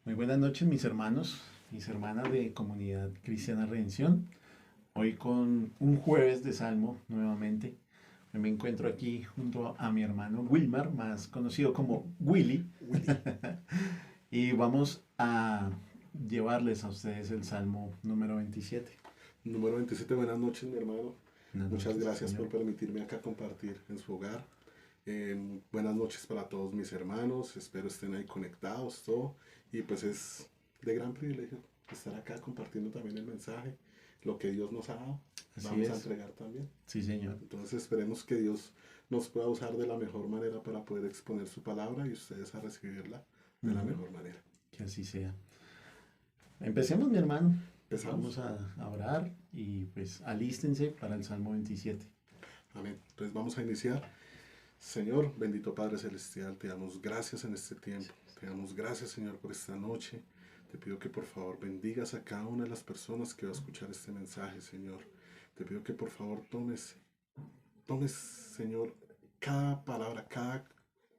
Muy buenas noches, mis hermanos, mis hermanas de Comunidad Cristiana Redención. Hoy con un jueves de Salmo nuevamente. Me encuentro aquí junto a mi hermano Wilmar, más conocido como Willy, Willy. y vamos a llevarles a ustedes el Salmo número 27. Número 27, buenas noches, mi hermano. Buenas Muchas noches, gracias Señor. por permitirme acá compartir en su hogar. Buenas noches para todos mis hermanos. Espero estén ahí conectados, todo. Y pues es de gran privilegio estar acá compartiendo también el mensaje, lo que Dios nos ha dado. Así Vamos a es. entregar también. Sí, Señor. Entonces esperemos que Dios nos pueda usar de la mejor manera para poder exponer su palabra y ustedes a recibirla de la Ujú. mejor manera. Que así sea. Empecemos, mi hermano. ¿Empezamos? Vamos a orar y pues alístense para el Salmo 27. Amén. Entonces vamos a iniciar. Señor, bendito Padre Celestial, te damos gracias en este tiempo. Te damos gracias, Señor, por esta noche. Te pido que por favor bendigas a cada una de las personas que va a escuchar este mensaje, Señor. Te pido que por favor tomes, Señor, cada palabra, cada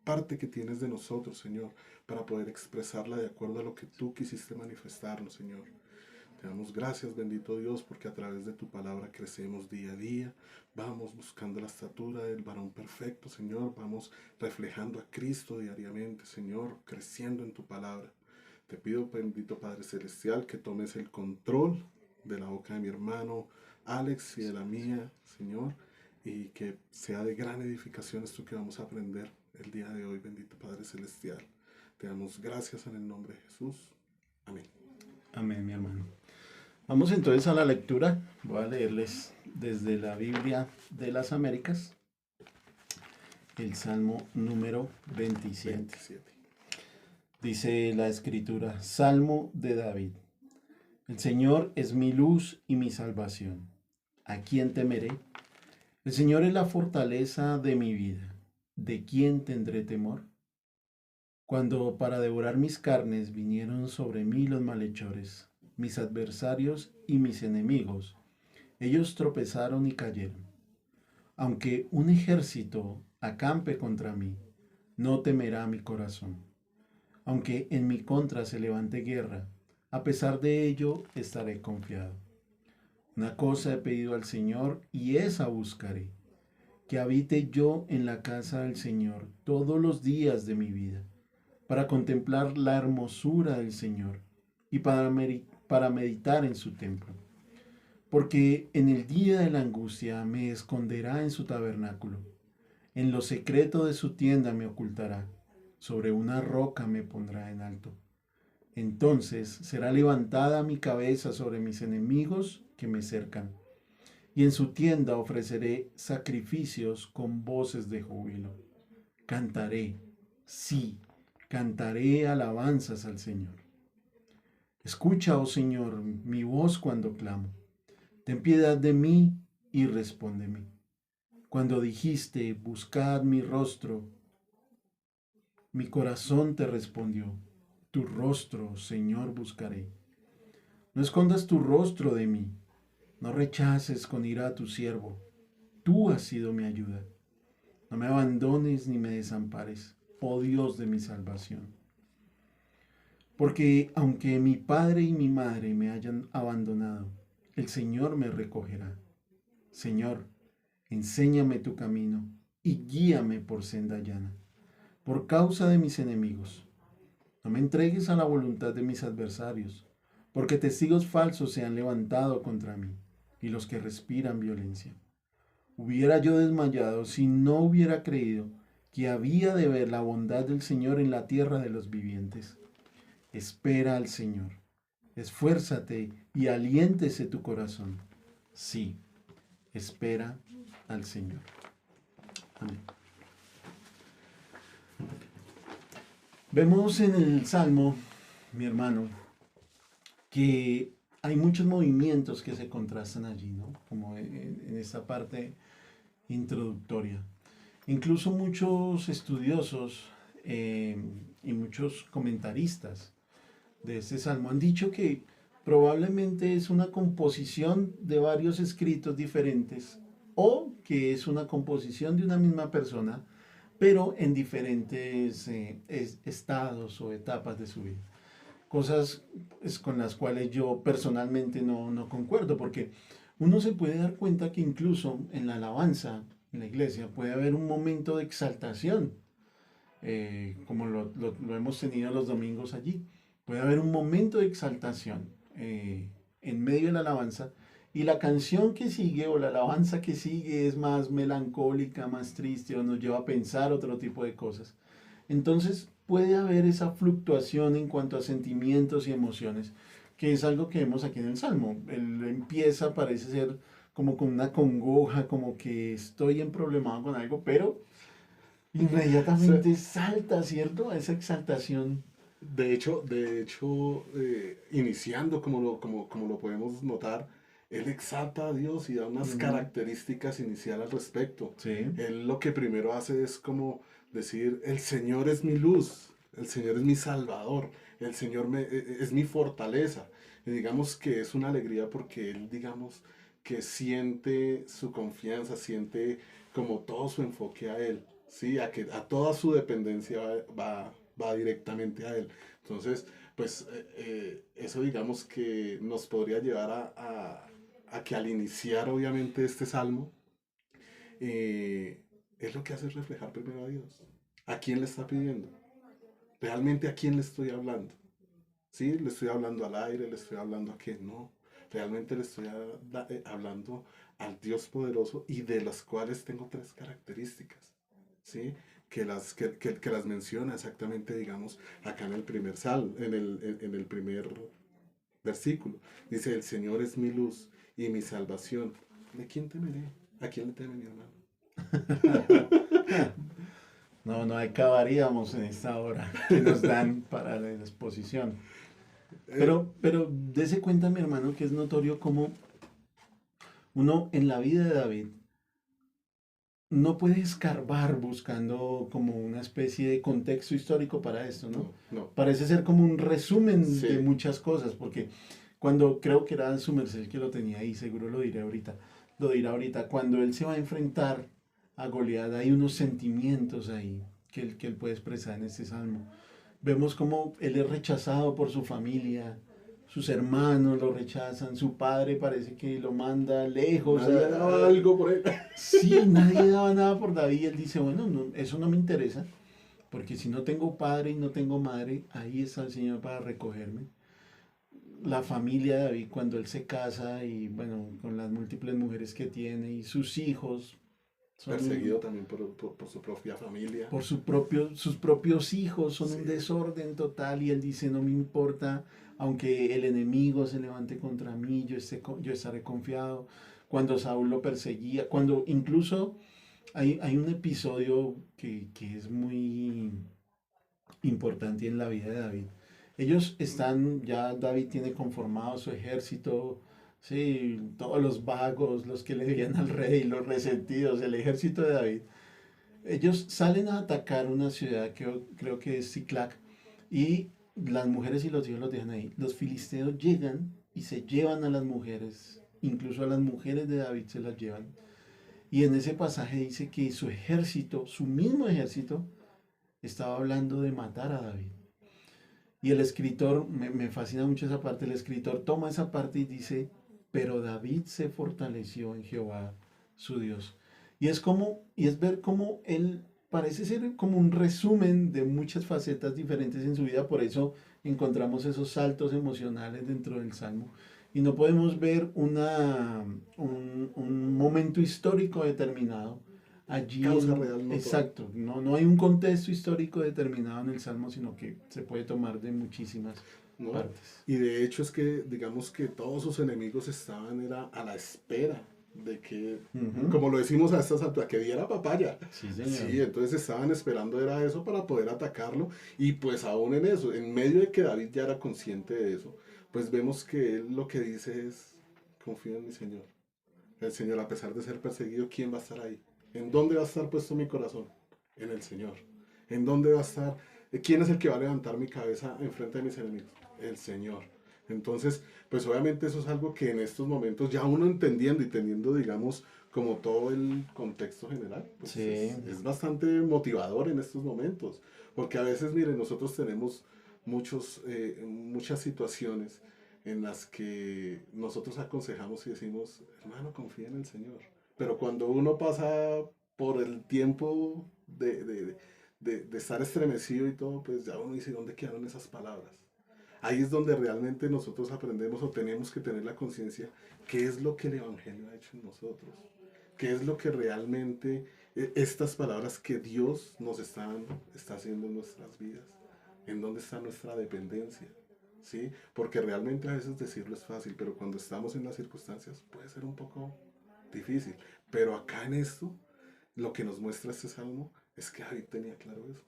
parte que tienes de nosotros, Señor, para poder expresarla de acuerdo a lo que tú quisiste manifestarnos, Señor. Te damos gracias, bendito Dios, porque a través de tu palabra crecemos día a día. Vamos buscando la estatura del varón perfecto, Señor. Vamos reflejando a Cristo diariamente, Señor, creciendo en tu palabra. Te pido, bendito Padre Celestial, que tomes el control de la boca de mi hermano Alex y de la mía, Señor, y que sea de gran edificación esto que vamos a aprender el día de hoy, bendito Padre Celestial. Te damos gracias en el nombre de Jesús. Amén. Amén, mi hermano. Vamos entonces a la lectura. Voy a leerles desde la Biblia de las Américas el Salmo número 27. 27. Dice la escritura, Salmo de David. El Señor es mi luz y mi salvación. ¿A quién temeré? El Señor es la fortaleza de mi vida. ¿De quién tendré temor? Cuando para devorar mis carnes vinieron sobre mí los malhechores, mis adversarios y mis enemigos, ellos tropezaron y cayeron. Aunque un ejército acampe contra mí, no temerá mi corazón. Aunque en mi contra se levante guerra, a pesar de ello estaré confiado. Una cosa he pedido al Señor y esa buscaré, que habite yo en la casa del Señor todos los días de mi vida, para contemplar la hermosura del Señor y para meditar en su templo. Porque en el día de la angustia me esconderá en su tabernáculo, en lo secreto de su tienda me ocultará, sobre una roca me pondrá en alto. Entonces será levantada mi cabeza sobre mis enemigos que me cercan, y en su tienda ofreceré sacrificios con voces de júbilo. Cantaré, sí, cantaré alabanzas al Señor. Escucha, oh Señor, mi voz cuando clamo. Ten piedad de mí y respóndeme. Cuando dijiste, buscad mi rostro, mi corazón te respondió, tu rostro, Señor, buscaré. No escondas tu rostro de mí, no rechaces con ira a tu siervo. Tú has sido mi ayuda. No me abandones ni me desampares, oh Dios de mi salvación. Porque aunque mi padre y mi madre me hayan abandonado, el Señor me recogerá. Señor, enséñame tu camino y guíame por senda llana, por causa de mis enemigos. No me entregues a la voluntad de mis adversarios, porque testigos falsos se han levantado contra mí y los que respiran violencia. Hubiera yo desmayado si no hubiera creído que había de ver la bondad del Señor en la tierra de los vivientes. Espera al Señor, esfuérzate y aliéntese tu corazón. Sí, espera al Señor. Amén. Vemos en el Salmo, mi hermano, que hay muchos movimientos que se contrastan allí, ¿no? Como en esta parte introductoria. Incluso muchos estudiosos y muchos comentaristas de este salmo han dicho que probablemente es una composición de varios escritos diferentes o que es una composición de una misma persona, pero en diferentes estados o etapas de su vida. cosas con las cuales yo personalmente no concuerdo, porque uno se puede dar cuenta que incluso en la alabanza, en la iglesia, puede haber un momento de exaltación, como lo hemos tenido los domingos allí. Puede haber un momento de exaltación en medio de la alabanza, y la canción que sigue o la alabanza que sigue es más melancólica, más triste, o nos lleva a pensar otro tipo de cosas. Entonces puede haber esa fluctuación en cuanto a sentimientos y emociones, que es algo que vemos aquí en el Salmo. Él empieza, parece ser como con una congoja, como que estoy en problemado con algo, pero Se- inmediatamente salta, ¿cierto? Esa exaltación. iniciando como lo podemos notar, él exalta a Dios y da unas Ujú. características iniciales al respecto. Sí. Él lo que primero hace es como decir, el Señor es mi luz, el Señor es mi salvador, el Señor es mi fortaleza. Y digamos que es una alegría porque él, digamos, que siente su confianza, siente como todo su enfoque a él, ¿sí? A toda su dependencia va directamente a él. Entonces, pues eso digamos que nos podría llevar a que al iniciar obviamente este salmo, es lo que hace es reflejar primero a Dios. ¿A quién le está pidiendo? ¿Realmente a quién le estoy hablando? ¿Sí? ¿Le estoy hablando al aire? ¿Le estoy hablando a quién? No. Realmente le estoy hablando al Dios poderoso y de las cuales tengo tres características. ¿Sí? Que las menciona exactamente, digamos, acá en el primer en el primer versículo. Dice, el Señor es mi luz y mi salvación. ¿De quién temeré? ¿A quién le teme mi hermano? No acabaríamos en esta hora que nos dan para la exposición. Eh, Pero dése cuenta, mi hermano, que es notorio como uno en la vida de David no puede escarbar buscando como una especie de contexto histórico para esto, ¿no? no, no. Parece ser como un resumen de Sí, muchas cosas, porque cuando creo que era su merced que lo tenía ahí, seguro lo dirá ahorita, cuando él se va a enfrentar a Goliat, hay unos sentimientos ahí que él puede expresar en este salmo. Vemos cómo él es rechazado por su familia, sus hermanos lo rechazan, su padre parece que lo manda lejos. nadie daba algo por él. Sí, nadie daba nada por David. Él dice, bueno, eso no me interesa, porque si no tengo padre y no tengo madre, ahí está el Señor para recogerme. La familia de David, cuando él se casa y bueno, con las múltiples mujeres que tiene y sus hijos, son Perseguido también por su propia familia. sus propios hijos son un Sí, desorden total, y él dice, no me importa, aunque el enemigo se levante contra mí, yo estaré confiado. Cuando Saúl lo perseguía, cuando incluso hay un episodio que es muy importante en la vida de David. Ellos están, ya David tiene conformado su ejército, sí, todos los vagos, los que le veían al rey, los resentidos, el ejército de David. Ellos salen a atacar una ciudad que creo que es Ciclac, y las mujeres y los hijos los dejan ahí. Los filisteos llegan y se llevan a las mujeres, incluso a las mujeres de David se las llevan. Y en ese pasaje dice que su ejército, su mismo ejército, estaba hablando de matar a David. Y el escritor, me fascina mucho esa parte, el escritor toma esa parte y dice, pero David se fortaleció en Jehová, su Dios. Y es ver cómo él parece ser como un resumen de muchas facetas diferentes en su vida, por eso encontramos esos saltos emocionales dentro del Salmo. Y no podemos ver un momento histórico determinado allí causa real notoria. exacto, no hay un contexto histórico determinado en el Salmo, sino que se puede tomar de muchísimas ¿No? partes. Y de hecho es que, digamos que todos sus enemigos estaban era a la espera de que, Ujú. como lo decimos a estas alturas, que diera papaya. Sí, señor. Sí, entonces estaban esperando era eso para poder atacarlo. Y pues aún en eso, en medio de que David ya era consciente de eso, pues vemos que él lo que dice es, confío en mi Señor. El Señor, a pesar de ser perseguido, ¿quién va a estar ahí? ¿En dónde va a estar puesto mi corazón? En el Señor. ¿En dónde va a estar? ¿Quién es el que va a levantar mi cabeza en frente de mis enemigos? El Señor. Entonces, pues obviamente eso es algo que en estos momentos, ya uno entendiendo y teniendo, digamos, como todo el contexto general, pues Sí. es bastante motivador en estos momentos. Porque a veces, miren, nosotros tenemos muchas situaciones en las que nosotros aconsejamos y decimos, hermano, confía en el Señor. Pero cuando uno pasa por el tiempo de estar estremecido y todo, pues ya uno dice, ¿dónde quedaron esas palabras? Ahí es donde realmente nosotros aprendemos o tenemos que tener la conciencia qué es lo que el Evangelio ha hecho en nosotros, qué es lo que realmente estas palabras que Dios nos está dando, está haciendo en nuestras vidas, en dónde está nuestra dependencia, ¿sí? Porque realmente a veces decirlo es fácil, pero cuando estamos en las circunstancias puede ser un poco difícil. Pero acá en esto, lo que nos muestra este salmo es que David tenía claro eso.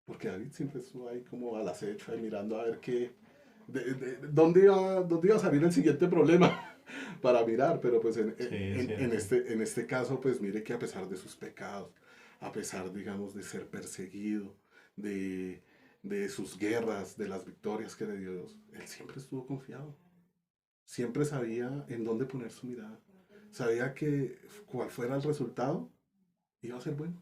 Porque David siempre estuvo ahí como al acecho, ahí mirando a ver qué, dónde iba a salir el siguiente problema para mirar. Pero pues Sí, es cierto. en este caso, pues mire que a pesar de sus pecados, a pesar, digamos, de ser perseguido, de, de sus guerras, de las victorias que le dio Dios, él siempre estuvo confiado. Siempre sabía en dónde poner su mirada. Sabía que cual fuera el resultado, iba a ser bueno.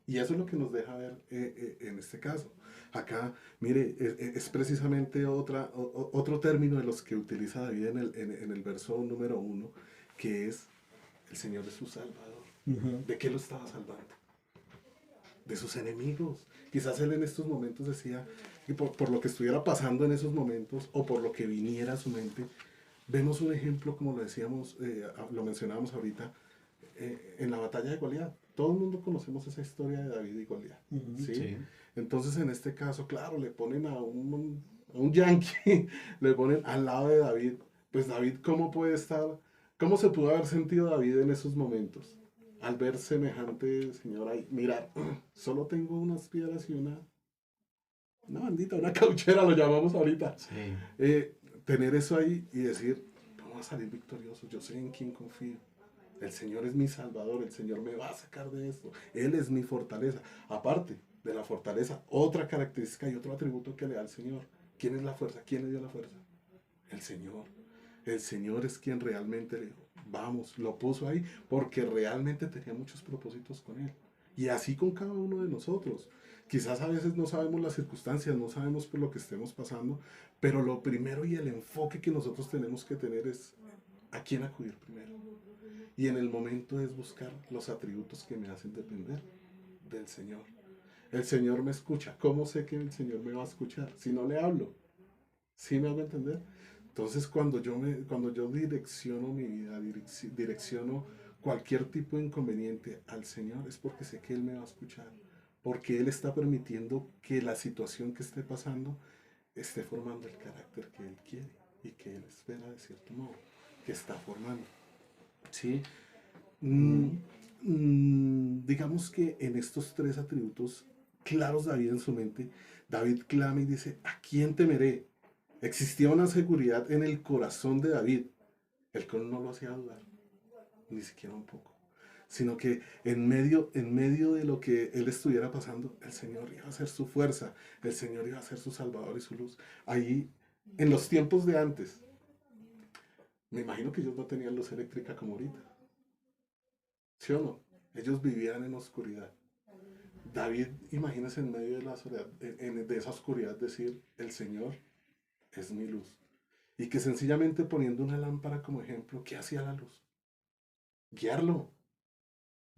Y eso es lo que nos deja ver en este caso. Acá, mire, es precisamente otro término de los que utiliza David en el verso número 1, que es el Señor es su Salvador. Ujú. ¿De qué lo estaba salvando? De sus enemigos. Quizás él en estos momentos decía, y por lo que estuviera pasando en esos momentos, o por lo que viniera a su mente, vemos un ejemplo, como lo decíamos, lo mencionábamos ahorita, en la batalla de Goliat. Todo el mundo conocemos esa historia de David y Goliat, Ujú, ¿sí? sí. Entonces, en este caso, claro, le ponen a un yankee, le ponen al lado de David. Pues David, ¿cómo puede estar? ¿Cómo se pudo haber sentido David en esos momentos? Al ver semejante señor ahí, mirar, solo tengo unas piedras y una bandita, una cauchera, lo llamamos ahorita. Sí. Tener eso ahí y decir, vamos a salir victoriosos, yo sé en quién confío. El Señor es mi salvador, el Señor me va a sacar de esto. Él es mi fortaleza. Aparte de la fortaleza, otra característica y otro atributo que le da al Señor. ¿Quién es la fuerza? ¿Quién le dio la fuerza? El Señor. El Señor es quien realmente le dijo, vamos, lo puso ahí porque realmente tenía muchos propósitos con Él. Y así con cada uno de nosotros. Quizás a veces no sabemos las circunstancias, no sabemos por lo que estemos pasando, pero lo primero y el enfoque que nosotros tenemos que tener es a quién acudir primero. Y en el momento es buscar los atributos que me hacen depender del Señor. El Señor me escucha. ¿Cómo sé que el Señor me va a escuchar? Si no le hablo. ¿Sí me hago entender? Entonces cuando yo direcciono mi vida, direcciono cualquier tipo de inconveniente al Señor, es porque sé que Él me va a escuchar. Porque Él está permitiendo que la situación que esté pasando esté formando el carácter que Él quiere y que Él espera de cierto modo que está formando. ¿Sí? Mm, Ujú. digamos que en estos tres atributos claros David en su mente, David clama y dice, ¿a quién temeré? Existía una seguridad en el corazón de David, el cual no lo hacía dudar, ni siquiera un poco, sino que en medio de lo que él estuviera pasando, el Señor iba a ser su fuerza, el Señor iba a ser su salvador y su luz. Ahí, en los tiempos de antes, me imagino que ellos no tenían luz eléctrica como ahorita, ¿sí o no? Ellos vivían en oscuridad. David, imagínese en medio de la soledad, de esa oscuridad decir, el Señor es mi luz. Y que sencillamente poniendo una lámpara como ejemplo, ¿qué hacía la luz? Guiarlo,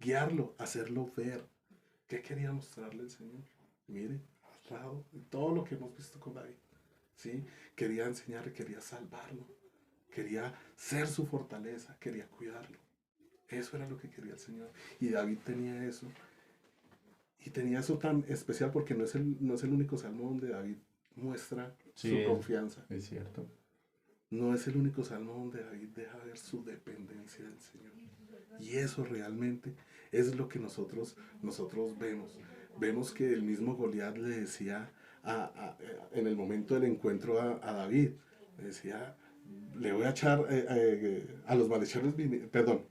guiarlo, hacerlo ver. ¿Qué quería mostrarle el Señor? Mire, al lado de todo lo que hemos visto con David. ¿Sí? Quería enseñarle, quería salvarlo, quería ser su fortaleza, quería cuidarlo. Eso era lo que quería el Señor. Y David tenía eso. Y tenía eso tan especial porque no es el único salmo donde David muestra Sí, su confianza. es cierto. No es el único salmo donde David deja ver su dependencia del Señor. Y eso realmente es lo que nosotros vemos. Vemos que el mismo Goliat le decía en el momento del encuentro a David, le decía, le voy a echar a los malhechores, perdón,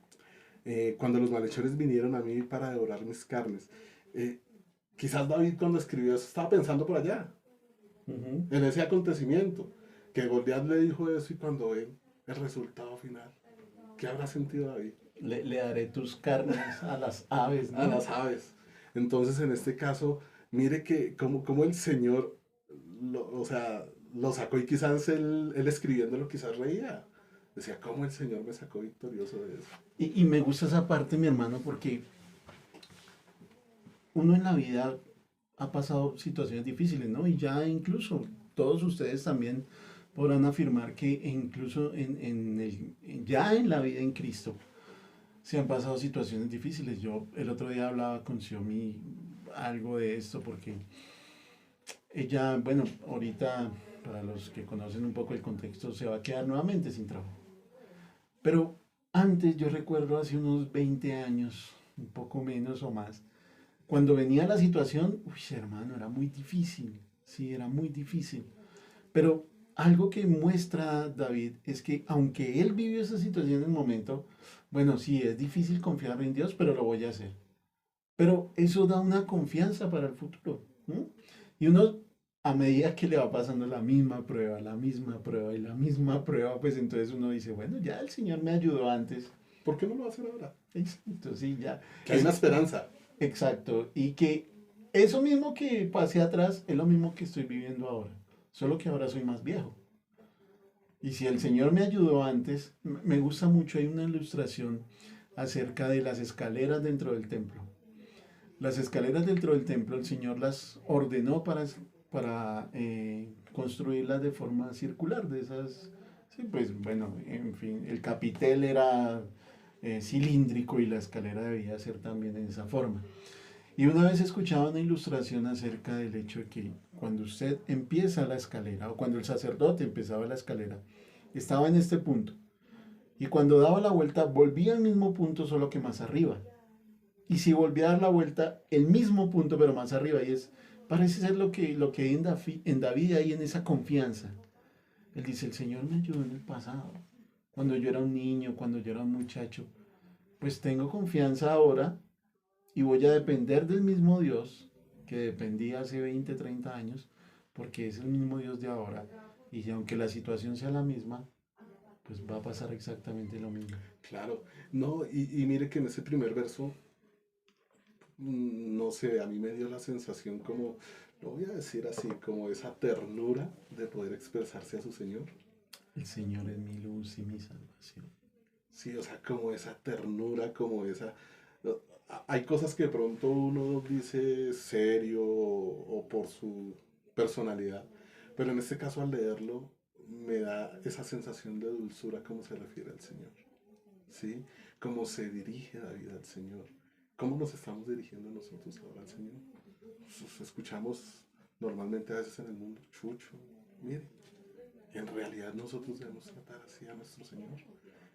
cuando los malhechores vinieron a mí para devorar mis carnes. Eh, Quizás David cuando escribió eso estaba pensando por allá, Ujú. en ese acontecimiento, que Goliat le dijo eso y cuando ven el resultado final, ¿qué habrá sentido David? Le daré tus carnes a las aves, A ¿no? las aves. Entonces, en este caso, mire que como el Señor o sea, lo sacó y quizás él escribiéndolo quizás reía. Decía, ¿cómo el Señor me sacó victorioso de eso? Y me gusta esa parte, mi hermano, porque uno en la vida ha pasado situaciones difíciles, ¿no? Y ya incluso todos ustedes también podrán afirmar que incluso ya en la vida en Cristo se han pasado situaciones difíciles. Yo el otro día hablaba con Xiaomi algo de esto porque ella, bueno, ahorita para los que conocen un poco el contexto se va a quedar nuevamente sin trabajo. Pero antes yo recuerdo hace unos 20 años, un poco menos o más, cuando venía la situación, uy, hermano, era muy difícil, sí, era muy difícil. Pero algo que muestra David es que aunque él vivió esa situación en el momento, bueno, sí, es difícil confiar en Dios, pero lo voy a hacer. Pero eso da una confianza para el futuro. ¿No? Y uno, a medida que le va pasando la misma prueba y la misma prueba, pues entonces uno dice, bueno, ya el Señor me ayudó antes. ¿Por qué no lo va a hacer ahora? Exacto, sí, ya. Que hay una esperanza. Exacto. Y que eso mismo que pasé atrás es lo mismo que estoy viviendo ahora. Solo que ahora soy más viejo. Y si el Señor me ayudó antes, me gusta mucho, hay una ilustración acerca de las escaleras dentro del templo. Las escaleras dentro del templo el Señor las ordenó para construirlas de forma circular, de esas, sí, pues bueno, en fin, el capitel era cilíndrico y la escalera debía ser también en esa forma. Y una vez escuchaba una ilustración acerca del hecho de que cuando usted empieza la escalera, o cuando el sacerdote empezaba la escalera, estaba en este punto. Y cuando daba la vuelta, volvía al mismo punto, solo que más arriba. Y si volvía a dar la vuelta, el mismo punto, pero más arriba. Y parece ser lo que hay en David, ahí en esa confianza. Él dice, el Señor me ayudó en el pasado. Cuando yo era un niño, cuando yo era un muchacho. Pues tengo confianza ahora y voy a depender del mismo Dios que dependía hace 20, 30 años, porque es el mismo Dios de ahora. Y aunque la situación sea la misma, pues va a pasar exactamente lo mismo. Claro. No, y mire que en ese primer verso, no sé, a mí me dio la sensación como, lo voy a decir así, como esa ternura de poder expresarse a su Señor. El Señor es mi luz y mi salvación. Sí, o sea, como esa ternura, como esa... no, hay cosas que de pronto uno dice serio o por su personalidad, pero en este caso al leerlo me da esa sensación de dulzura como se refiere al Señor, ¿sí? Cómo se dirige David al Señor. ¿Cómo nos estamos dirigiendo nosotros ahora al Señor? Escuchamos normalmente a veces en el mundo, Chucho, mire, en realidad nosotros debemos tratar así a nuestro Señor.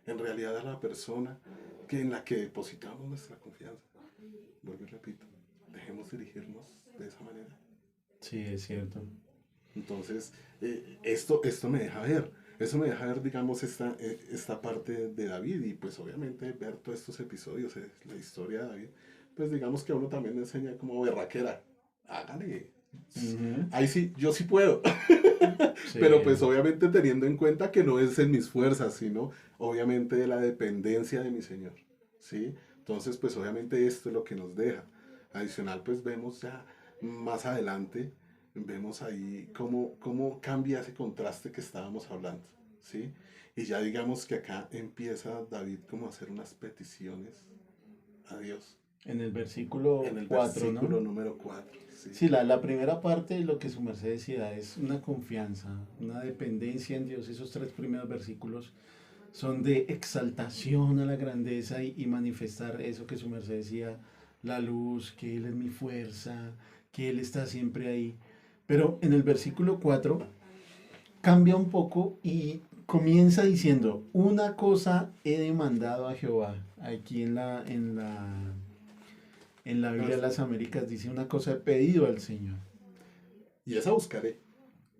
En realidad a la persona en la que depositamos nuestra confianza. Vuelvo y repito, dejemos dirigirnos de esa manera. Sí, es cierto. Entonces, esto me deja ver, eso me deja ver, digamos, esta parte de David y pues obviamente ver todos estos episodios, la historia de David, pues digamos que a uno también le enseña como berraquera, hágale. Ujú. Ahí sí, yo sí puedo. Pero Sí, pues obviamente teniendo en cuenta que no es en mis fuerzas, sino obviamente de la dependencia de mi Señor, ¿sí? Entonces pues obviamente esto es lo que nos deja. Adicional pues vemos ya más adelante, vemos ahí cómo cambia ese contraste que estábamos hablando, ¿sí? Y ya digamos que acá empieza David como a hacer unas peticiones a Dios en el en versículo el 4, ¿no? versículo número 4, ¿sí? Sí, la primera parte, lo que su merced decía, es una confianza, una dependencia en Dios. Esos tres primeros versículos son de exaltación a la grandeza y manifestar eso que su merced decía, la luz, que Él es mi fuerza, que Él está siempre ahí. Pero en el versículo 4 cambia un poco y comienza diciendo, una cosa he demandado a Jehová. Aquí en la Ah, Biblia de las Américas dice, una cosa he pedido al Señor. y esa buscaré.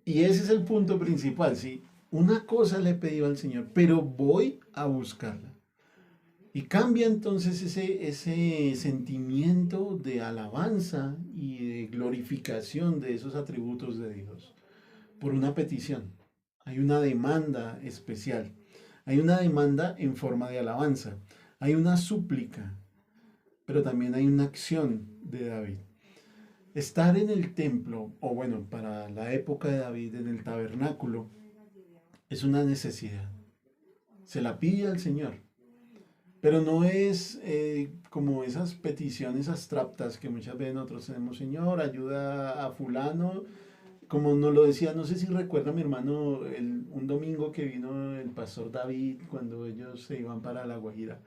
Y ese es el punto principal, ¿sí? Una cosa le he pedido al Señor, pero voy a buscarla. Y cambia entonces ese sentimiento de alabanza y de glorificación de esos atributos de Dios por una petición. Hay una demanda especial. Hay una demanda en forma de alabanza. Hay una súplica, pero también hay una acción de David. Estar en el templo, o bueno, para la época de David, en el tabernáculo, es una necesidad. Se la pide al Señor. Pero no es como esas peticiones abstractas que muchas veces nosotros tenemos, Señor, ayuda a fulano, como nos lo decía, no sé si recuerda mi hermano, un domingo que vino el pastor David cuando ellos se iban para La Guajira.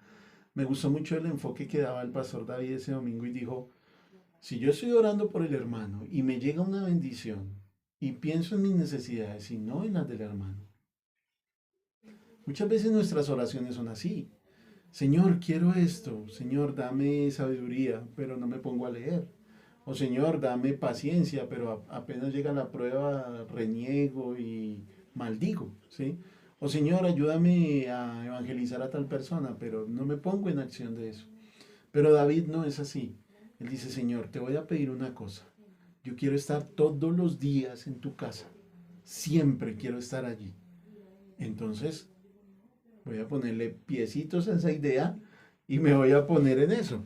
Me gustó mucho el enfoque que daba el pastor David ese domingo y dijo, si yo estoy orando por el hermano y me llega una bendición y pienso en mis necesidades y no en las del hermano, muchas veces nuestras oraciones son así. Señor, quiero esto. Señor, dame sabiduría, pero no me pongo a leer. O Señor, dame paciencia, pero apenas llega la prueba, reniego y maldigo, ¿sí? O Señor, ayúdame a evangelizar a tal persona, pero no me pongo en acción de eso. Pero David no es así. Él dice, Señor, te voy a pedir una cosa. Yo quiero estar todos los días en tu casa. Siempre quiero estar allí. Entonces, voy a ponerle piecitos a esa idea y me voy a poner en eso.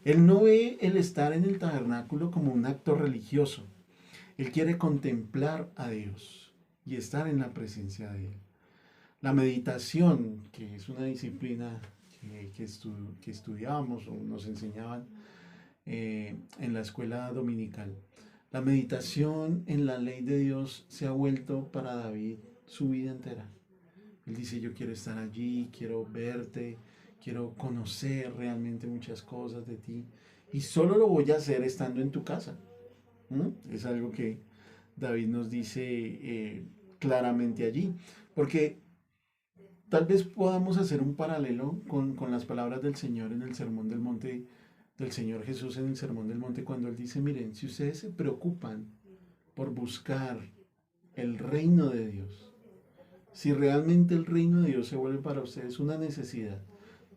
Él no ve el estar en el tabernáculo como un acto religioso. Él quiere contemplar a Dios y estar en la presencia de Él. La meditación, que es una disciplina que estudiábamos o nos enseñaban en la escuela dominical. La meditación en la ley de Dios se ha vuelto para David su vida entera. Él dice, yo quiero estar allí, quiero verte, quiero conocer realmente muchas cosas de ti. Y solo lo voy a hacer estando en tu casa. Es algo que David nos dice claramente allí. Porque tal vez podamos hacer un paralelo con las palabras del Señor en el Sermón del Monte, del Señor Jesús en el Sermón del Monte, cuando Él dice, miren, si ustedes se preocupan por buscar el reino de Dios, si realmente el reino de Dios se vuelve para ustedes una necesidad,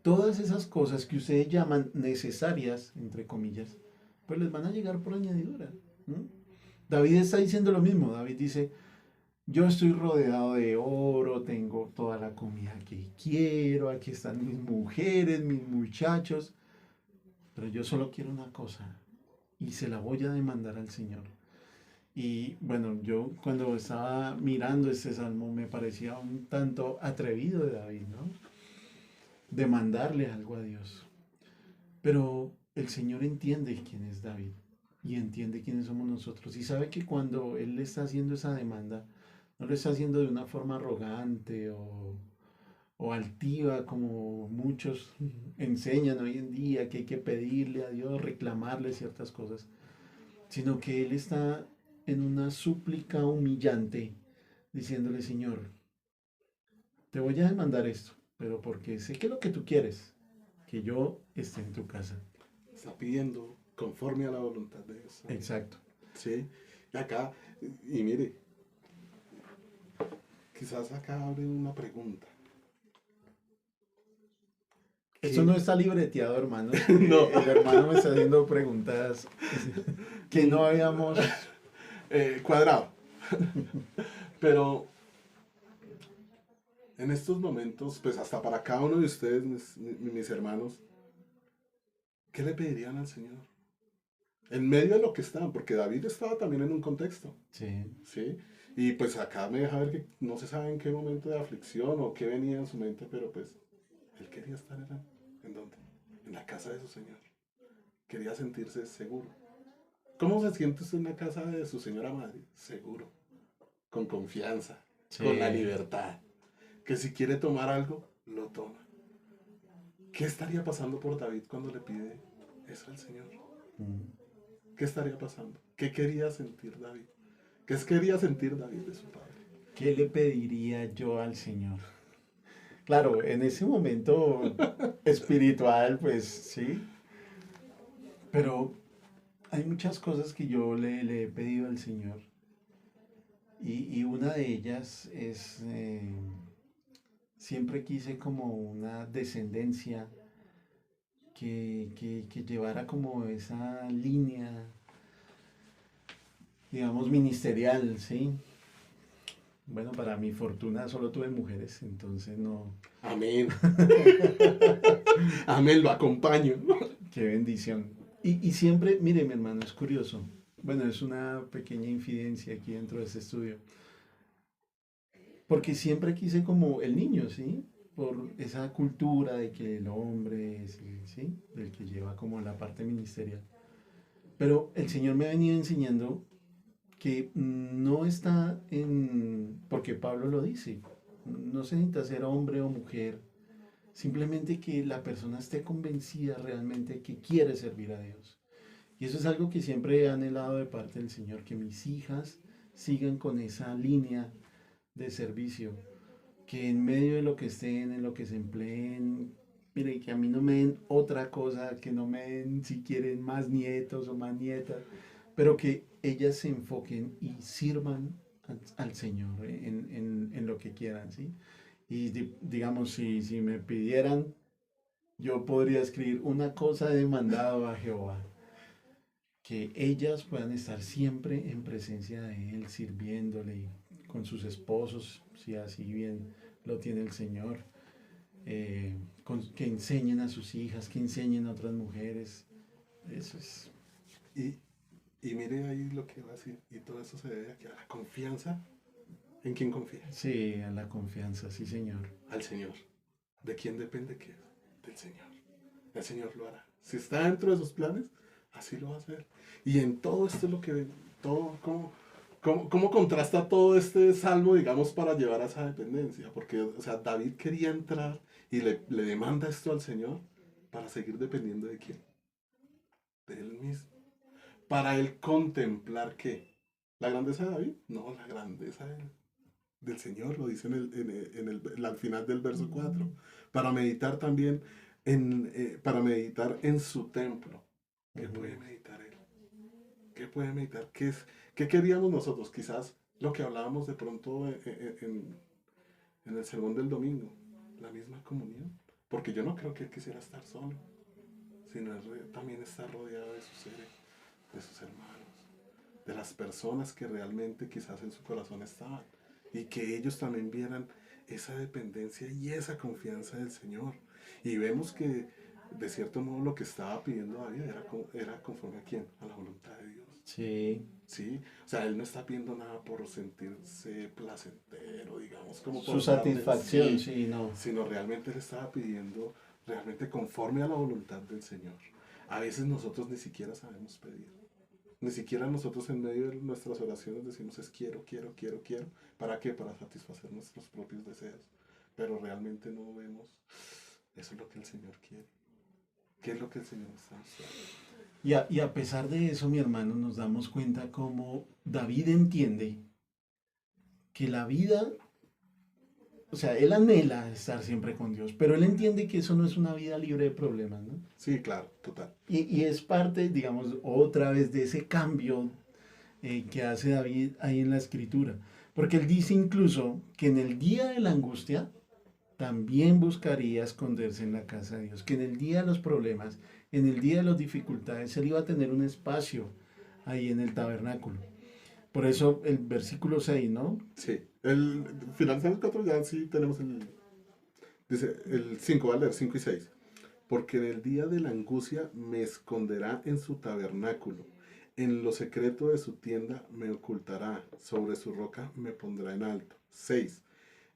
todas esas cosas que ustedes llaman necesarias, entre comillas, pues les van a llegar por añadidura. ¿No? David está diciendo lo mismo. David dice, yo estoy rodeado de oro, tengo toda la comida que quiero, aquí están mis mujeres, mis muchachos, pero yo solo quiero una cosa y se la voy a demandar al Señor. Y bueno, yo cuando estaba mirando este salmo me parecía un tanto atrevido de David, ¿no? Demandarle algo a Dios. Pero el Señor entiende quién es David y entiende quiénes somos nosotros. Y sabe que cuando Él le está haciendo esa demanda, no lo está haciendo de una forma arrogante o altiva como muchos enseñan hoy en día, que hay que pedirle a Dios, reclamarle ciertas cosas, sino que Él está en una súplica humillante, diciéndole, Señor, te voy a demandar esto, pero porque sé que es lo que tú quieres, que yo esté en tu casa. Está pidiendo conforme a la voluntad de Dios. Exacto. Sí. Y acá, y mire, quizás acá abre una pregunta. Esto no está libreteado, hermanos. No. El hermano me está haciendo preguntas que no habíamos Cuadrado. Pero en estos momentos, pues hasta para cada uno de ustedes, mis hermanos, ¿qué le pedirían al Señor? En medio de lo que estaban, porque David estaba también en un contexto. Sí. ¿Sí? Y pues acá me deja ver que no se sabe en qué momento de aflicción o qué venía en su mente, pero pues él quería estar ¿en dónde? En la casa de su Señor. Quería sentirse seguro. ¿Cómo se siente usted en la casa de su señora madre? Seguro, con confianza, Sí. con la libertad. Que si quiere tomar algo, lo toma. ¿Qué estaría pasando por David cuando le pide eso al Señor? ¿Qué estaría pasando? ¿Qué quería sentir David? ¿Qué quería sentir David de su padre? ¿Qué le pediría yo al Señor? Claro, en ese momento espiritual, pues sí. Pero hay muchas cosas que yo le he pedido al Señor. Y una de ellas es, siempre quise como una descendencia que llevara como esa línea, digamos, ministerial, ¿sí? Bueno, para mi fortuna solo tuve mujeres, entonces no. Amén. Amén, lo acompaño. Qué bendición. Y siempre, mire, mi hermano, es curioso. Bueno, es una pequeña infidencia aquí dentro de este estudio. Porque siempre quise como el niño, ¿sí? Por esa cultura de que el hombre es, ¿sí? El que lleva como la parte ministerial. Pero el Señor me ha venido enseñando que no está en, porque Pablo lo dice, no se necesita ser hombre o mujer, simplemente que la persona esté convencida realmente que quiere servir a Dios. Y eso es algo que siempre he anhelado de parte del Señor, que mis hijas sigan con esa línea de servicio, que en medio de lo que estén, en lo que se empleen, mire, que a mí no me den otra cosa, que no me den si quieren más nietos o más nietas, pero que ellas se enfoquen y sirvan al Señor en lo que quieran, ¿sí? Y digamos, si me pidieran, yo podría escribir una cosa de mandado a Jehová, que ellas puedan estar siempre en presencia de Él, sirviéndole con sus esposos, si así bien lo tiene el Señor, que enseñen a sus hijas, que enseñen a otras mujeres. Eso es. Y, y mire ahí lo que va a decir. Y todo eso se debe a, que a la confianza. ¿En quién confía? Sí, a la confianza, sí, Señor. Al Señor. ¿De quién depende qué? Del Señor. El Señor lo hará. Si está dentro de sus planes, así lo va a hacer. Y en todo esto es lo que... Todo, ¿cómo contrasta todo este salmo, digamos, para llevar a esa dependencia? Porque, o sea, David quería entrar y le demanda esto al Señor para seguir dependiendo de quién, de él mismo. Para él contemplar qué. ¿La grandeza de David? No, la grandeza del Señor, lo dice al final del verso 4. Para meditar también para meditar en su templo. ¿Qué puede meditar él? ¿Qué puede meditar? ¿Qué queríamos nosotros? Quizás lo que hablábamos de pronto en el sermón del domingo, la misma comunión. Porque yo no creo que él quisiera estar solo, sino también estar rodeado de sus seres, de sus hermanos, de las personas que realmente quizás en su corazón estaban y que ellos también vieran esa dependencia y esa confianza del Señor. Y vemos que de cierto modo lo que estaba pidiendo David era conforme a quién, a la voluntad de Dios. Sí. Sí, o sea, él no está pidiendo nada por sentirse placentero, digamos, como Su por darle, satisfacción, sí, sí, no. sino realmente él estaba pidiendo realmente conforme a la voluntad del Señor. A veces nosotros ni siquiera sabemos pedir. Ni siquiera nosotros en medio de nuestras oraciones decimos es quiero, quiero, quiero, quiero. ¿Para qué? Para satisfacer nuestros propios deseos. Pero realmente no vemos eso es lo que el Señor quiere. ¿Qué es lo que el Señor está buscando? Y a pesar de eso, mi hermano, nos damos cuenta cómo David entiende que la vida, o sea, él anhela estar siempre con Dios, pero él entiende que eso no es una vida libre de problemas, ¿no? Sí, claro, total. Y es parte, digamos, otra vez de ese cambio que hace David ahí en la escritura. Porque él dice incluso que en el día de la angustia también buscaría esconderse en la casa de Dios, que en el día de los problemas, en el día de las dificultades, él iba a tener un espacio ahí en el tabernáculo. Por eso el versículo 6, ¿no? Sí, el final de los 4 ya sí tenemos dice el 5, ¿vale? 5 y 6. Porque en el día de la angustia me esconderá en su tabernáculo. En lo secreto de su tienda me ocultará. Sobre su roca me pondrá en alto. 6.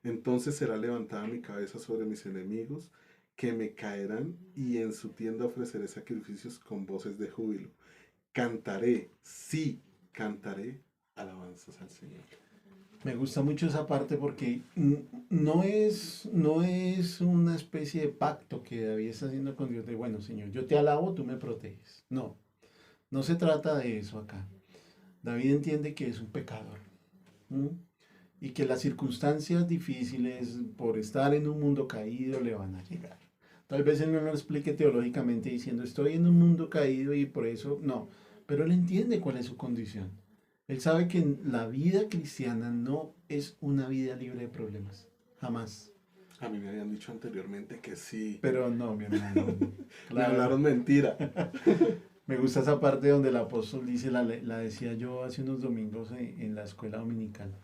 Entonces será levantada mi cabeza sobre mis enemigos que me caerán y en su tienda ofreceré sacrificios con voces de júbilo. Cantaré, sí, cantaré alabanzas al Señor. Me gusta mucho esa parte porque no es una especie de pacto que David está haciendo con Dios de, bueno, Señor, yo te alabo, tú me proteges. No, no se trata de eso acá. David entiende que es un pecador. ¿M? Y que las circunstancias difíciles por estar en un mundo caído le van a llegar. Tal vez él no lo explique teológicamente diciendo estoy en un mundo caído y por eso no, pero él entiende cuál es su condición. Él sabe que la vida cristiana no es una vida libre de problemas, jamás. A mí me habían dicho anteriormente que sí. Pero no, mi hermano, Me claro. hablaron mentira. Me gusta esa parte donde el apóstol dice, la decía yo hace unos domingos en la escuela dominical.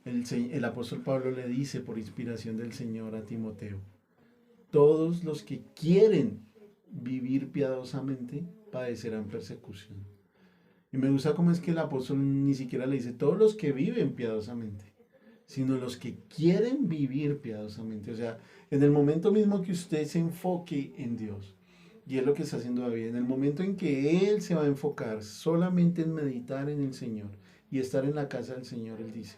El apóstol Pablo le dice por inspiración del Señor a Timoteo, todos los que quieren vivir piadosamente padecerán persecución. Y me gusta cómo es que el apóstol ni siquiera le dice todos los que viven piadosamente, sino los que quieren vivir piadosamente. O sea, en el momento mismo que usted se enfoque en Dios, y es lo que está haciendo David, en el momento en que él se va a enfocar solamente en meditar en el Señor y estar en la casa del Señor, él dice,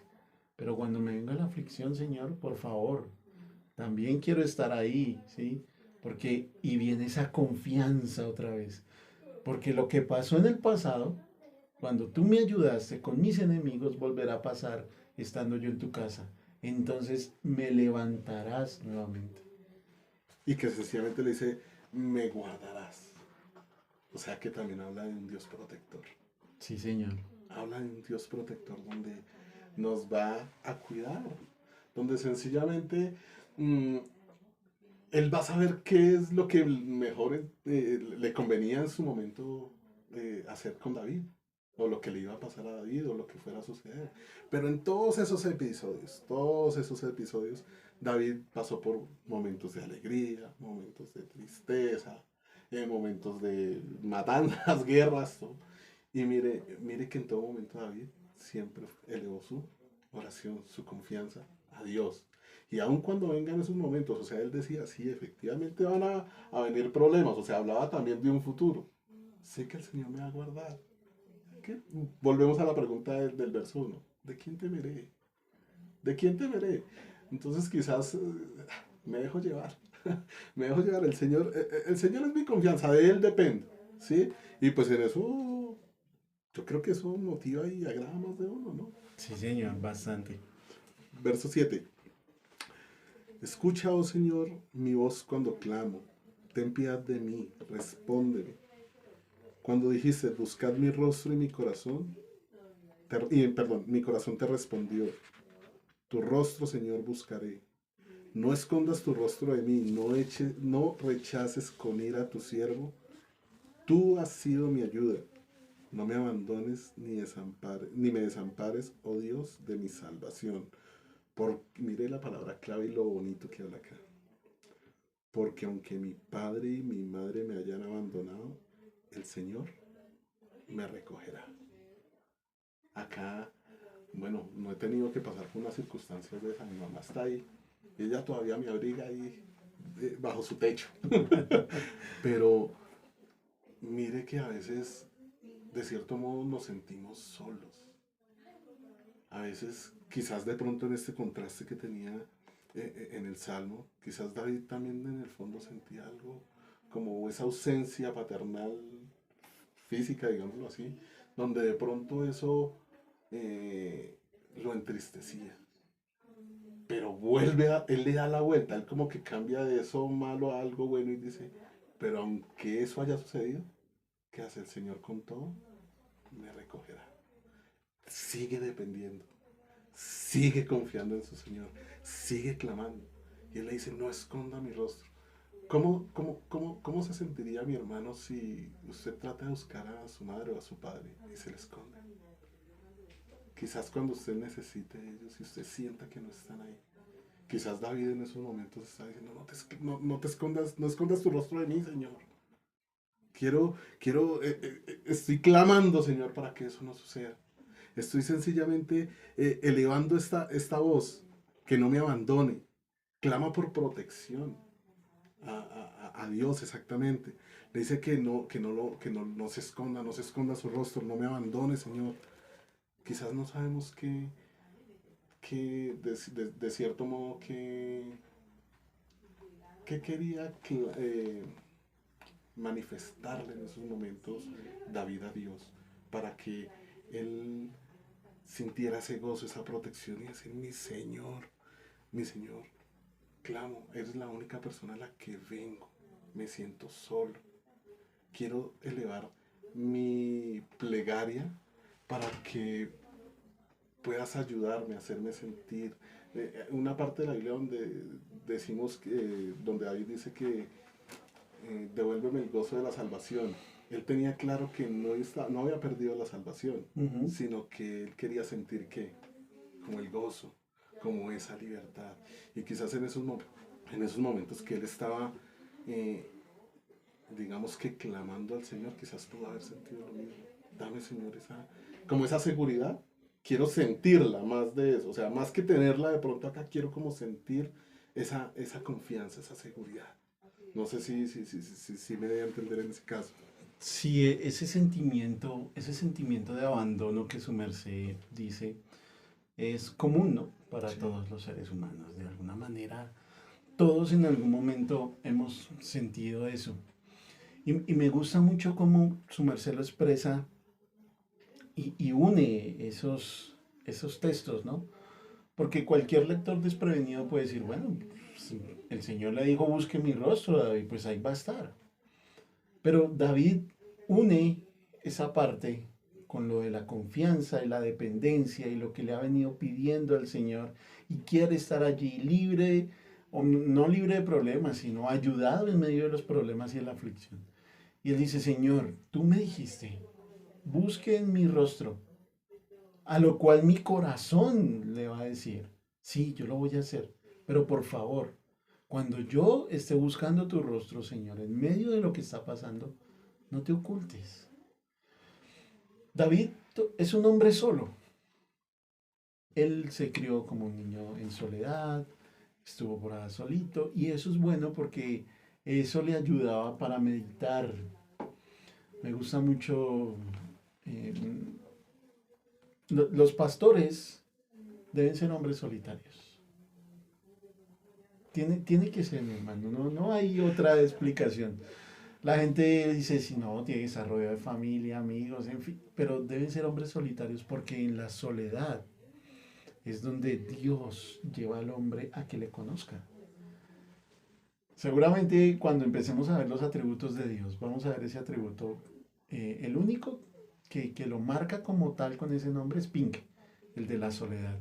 pero cuando me venga la aflicción, Señor, por favor, también quiero estar ahí, ¿sí? Porque, y viene esa confianza otra vez. Porque lo que pasó en el pasado, cuando tú me ayudaste con mis enemigos, volverá a pasar estando yo en tu casa. Entonces me levantarás nuevamente. Y que sencillamente le dice, me guardarás. O sea que también habla de un Dios protector. Sí, Señor. Habla de un Dios protector donde nos va a cuidar. Donde sencillamente Él va a saber qué es lo que mejor le convenía en su momento hacer con David. O lo que le iba a pasar a David, o lo que fuera a suceder. Pero en todos esos episodios, David pasó por momentos de alegría, momentos de tristeza, momentos de matanzas, guerras, ¿no? Y mire que en todo momento David siempre elevó su oración, su confianza a Dios. Y aun cuando vengan esos momentos, o sea, él decía, sí, efectivamente van a venir problemas, o sea, hablaba también de un futuro. Sé que el Señor me va a guardar. ¿Qué? Volvemos a la pregunta del verso 1. ¿De quién temeré? ¿De quién temeré? Entonces quizás me dejo llevar. Me dejo llevar. El Señor es mi confianza, de Él depende. ¿Sí? Y pues en eso, yo creo que eso motiva y agrada más de uno, ¿no? Sí, Señor, bastante. Verso 7. Escucha, oh Señor, mi voz cuando clamo. Ten piedad de mí, respóndeme. Cuando dijiste, buscad mi rostro y mi corazón, perdón, mi corazón te respondió. Tu rostro, Señor, buscaré. No escondas tu rostro de mí, no rechaces con ira a tu siervo. Tú has sido mi ayuda. No me abandones ni me desampares, oh Dios de mi salvación. Mire la palabra clave y lo bonito que habla acá. Porque aunque mi padre y mi madre me hayan abandonado, el Señor me recogerá. Acá, bueno, no he tenido que pasar por unas circunstancias de esa. Mi mamá está ahí. Ella todavía me abriga ahí bajo su techo. Pero mire que a veces, de cierto modo, nos sentimos solos. A veces, quizás de pronto en este contraste que tenía en el Salmo, quizás David también en el fondo sentía algo como esa ausencia paternal física, digámoslo así, donde de pronto eso lo entristecía. Pero él le da la vuelta, él como que cambia de eso malo a algo bueno y dice, pero aunque eso haya sucedido, ¿qué hace el Señor con todo? Me recogerá. Sigue dependiendo, sigue confiando en su Señor, sigue clamando. Y él le dice, no esconda mi rostro. ¿Cómo se sentiría mi hermano si usted trata de buscar a su madre o a su padre y se le esconde? Quizás cuando usted necesite de ellos y usted sienta que no están ahí. Quizás David en esos momentos está diciendo, no te escondas, no escondas tu rostro de mí, Señor. Estoy clamando, Señor, para que eso no suceda. Estoy sencillamente elevando esta voz, que no me abandone. Clama por protección a Dios exactamente. Le dice que no se esconda su rostro, no me abandone, Señor. Quizás no sabemos de cierto modo que quería manifestarle en esos momentos David a Dios para que él sintiera ese gozo, esa protección y decir, mi Señor, clamo, eres la única persona a la que vengo, me siento solo, quiero elevar mi plegaria para que puedas ayudarme, hacerme sentir. Una parte de la Biblia donde decimos donde David dice que devuélveme el gozo de la salvación. Él tenía claro que no había perdido la salvación, Ujú. sino que él quería sentir que, como el gozo, como esa libertad. Y quizás en esos momentos que él estaba, eh, digamos que clamando al Señor, quizás pudo haber sentido lo mismo. dame, Señor, como esa seguridad. Quiero sentirla más de eso. O sea, más que tenerla de pronto acá, quiero como sentir esa confianza, esa seguridad. No sé si me debe entender en ese caso. Sí, ese sentimiento de abandono que su merced dice es común, ¿no? Para Sí, todos los seres humanos. De alguna manera, todos en algún momento hemos sentido eso. Y me gusta mucho cómo su merced lo expresa y une esos textos, ¿no? Porque cualquier lector desprevenido puede decir, bueno, pues, el Señor le dijo, busque mi rostro, David, pues ahí va a estar. Pero David une esa parte con lo de la confianza y la dependencia y lo que le ha venido pidiendo al Señor y quiere estar allí libre, o no libre de problemas, sino ayudado en medio de los problemas y de la aflicción. Y él dice, Señor, tú me dijiste, busque en mi rostro, a lo cual mi corazón le va a decir, sí, yo lo voy a hacer, pero por favor, cuando yo esté buscando tu rostro, Señor, en medio de lo que está pasando, no te ocultes. David es un hombre solo. Él se crió como un niño en soledad, estuvo por allá solito, y eso es bueno porque eso le ayudaba para meditar. Me gusta mucho. eh, los pastores deben ser hombres solitarios. Tiene que ser, mi hermano, no hay otra explicación. La gente dice, si no, tiene que estar rodeado de familia, amigos, en fin, pero deben ser hombres solitarios porque en la soledad es donde Dios lleva al hombre a que le conozca. Seguramente cuando empecemos a ver los atributos de Dios, vamos a ver ese atributo, el único que lo marca como tal con ese nombre es Pink, el de la soledad.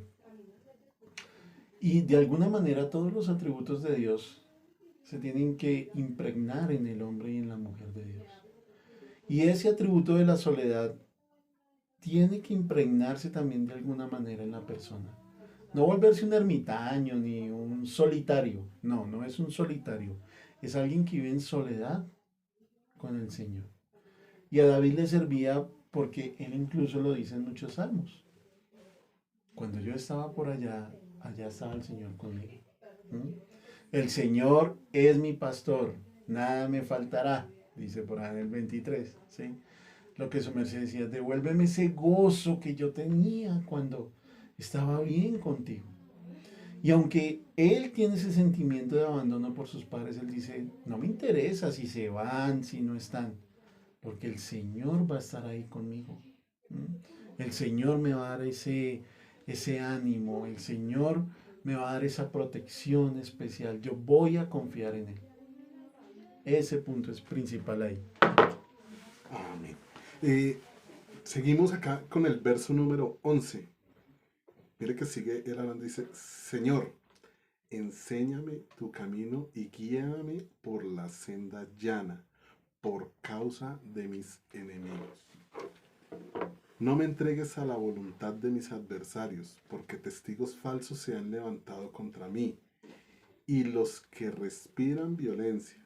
Y de alguna manera todos los atributos de Dios se tienen que impregnar en el hombre y en la mujer de Dios. Y ese atributo de la soledad tiene que impregnarse también de alguna manera en la persona. No volverse un ermitaño ni un solitario. No, no es un solitario. Es alguien que vive en soledad con el Señor. Y a David le servía porque él incluso lo dice en muchos salmos. Cuando yo estaba por allá, allá estaba el Señor conmigo. ¿Mm? El Señor es mi pastor, nada me faltará, dice por ahí en el 23, ¿sí? Lo que su merced decía, devuélveme ese gozo que yo tenía cuando estaba bien contigo. Y aunque él tiene ese sentimiento de abandono por sus padres, él dice, no me interesa si se van, si no están, porque el Señor va a estar ahí conmigo. ¿Mm? El Señor me va a dar ese ánimo, el Señor me va a dar esa protección especial. Yo voy a confiar en Él. Ese punto es principal ahí. Amén. Seguimos acá con el verso número 11. Mire que sigue él hablando, dice, Señor, enséñame tu camino y guíame por la senda llana, por causa de mis enemigos. No me entregues a la voluntad de mis adversarios, porque testigos falsos se han levantado contra mí, y los que respiran violencia.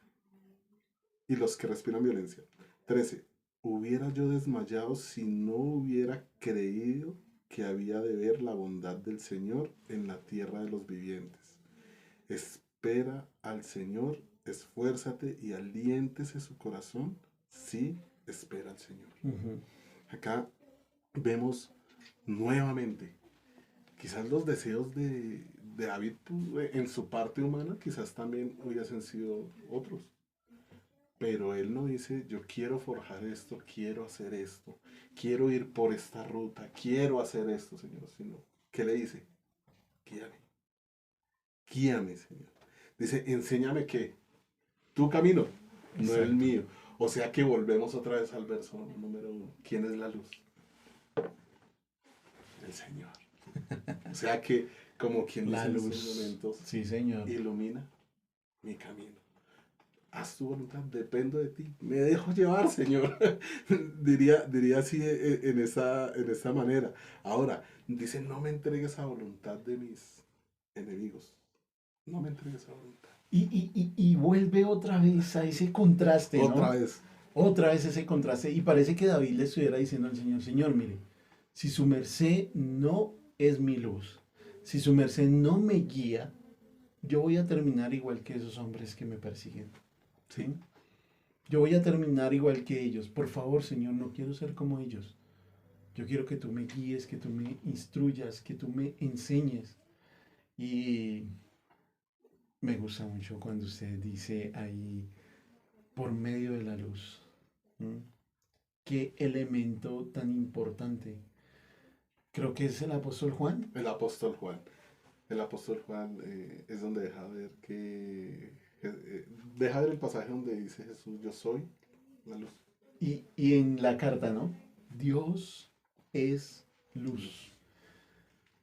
Y los que respiran violencia. 13. Hubiera yo desmayado si no hubiera creído que había de ver la bondad del Señor en la tierra de los vivientes. Espera al Señor, esfuérzate y aliéntese su corazón. Sí, espera al Señor. Acá vemos nuevamente, quizás los deseos de David en su parte humana, quizás también hubiesen sido otros. Pero él no dice, yo quiero forjar esto, quiero hacer esto, quiero ir por esta ruta, quiero hacer esto, Señor, sino, ¿qué le dice? Guíame, guíame, Señor. Dice, enséñame qué, tu camino, no el Exacto. mío. O sea que volvemos otra vez al verso número 1. ¿Quién es la luz? El Señor. O sea que, como quien dice La en estos luz. momentos, Sí, Señor. ilumina mi camino. Haz tu voluntad, dependo de ti. Me dejo llevar, Señor. diría así en esa manera. Ahora, dice, no me entregues a voluntad de mis enemigos. No me entregues a voluntad. Y vuelve otra vez a ese contraste, Otra ¿no? vez. Otra vez ese contraste. Y parece que David le estuviera diciendo al Señor, Señor, mire, si su merced no es mi luz, si su merced no me guía, yo voy a terminar igual que esos hombres que me persiguen. ¿Sí? Yo voy a terminar igual que ellos. Por favor, Señor, no quiero ser como ellos. Yo quiero que tú me guíes, que tú me instruyas, que tú me enseñes. Y me gusta mucho cuando usted dice ahí, por medio de la luz. ¿Mm? Qué elemento tan importante. Creo que es el apóstol Juan. El apóstol Juan. El apóstol Juan es donde deja ver el pasaje donde dice Jesús, yo soy la luz. Y en la carta, ¿no? Dios es luz.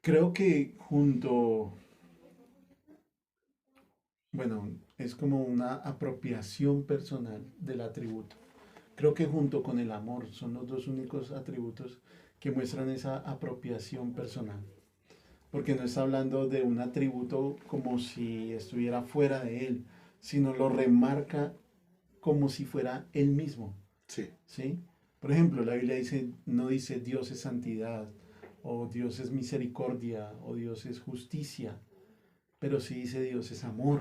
Creo que junto, bueno, es como una apropiación personal del atributo. Creo que junto con el amor son los dos únicos atributos que muestran esa apropiación personal. Porque no está hablando de un atributo como si estuviera fuera de él, sino lo remarca como si fuera él mismo. Sí, ¿Sí? Por ejemplo, la Biblia dice, no dice Dios es santidad, o Dios es misericordia, o Dios es justicia, pero sí dice Dios es amor,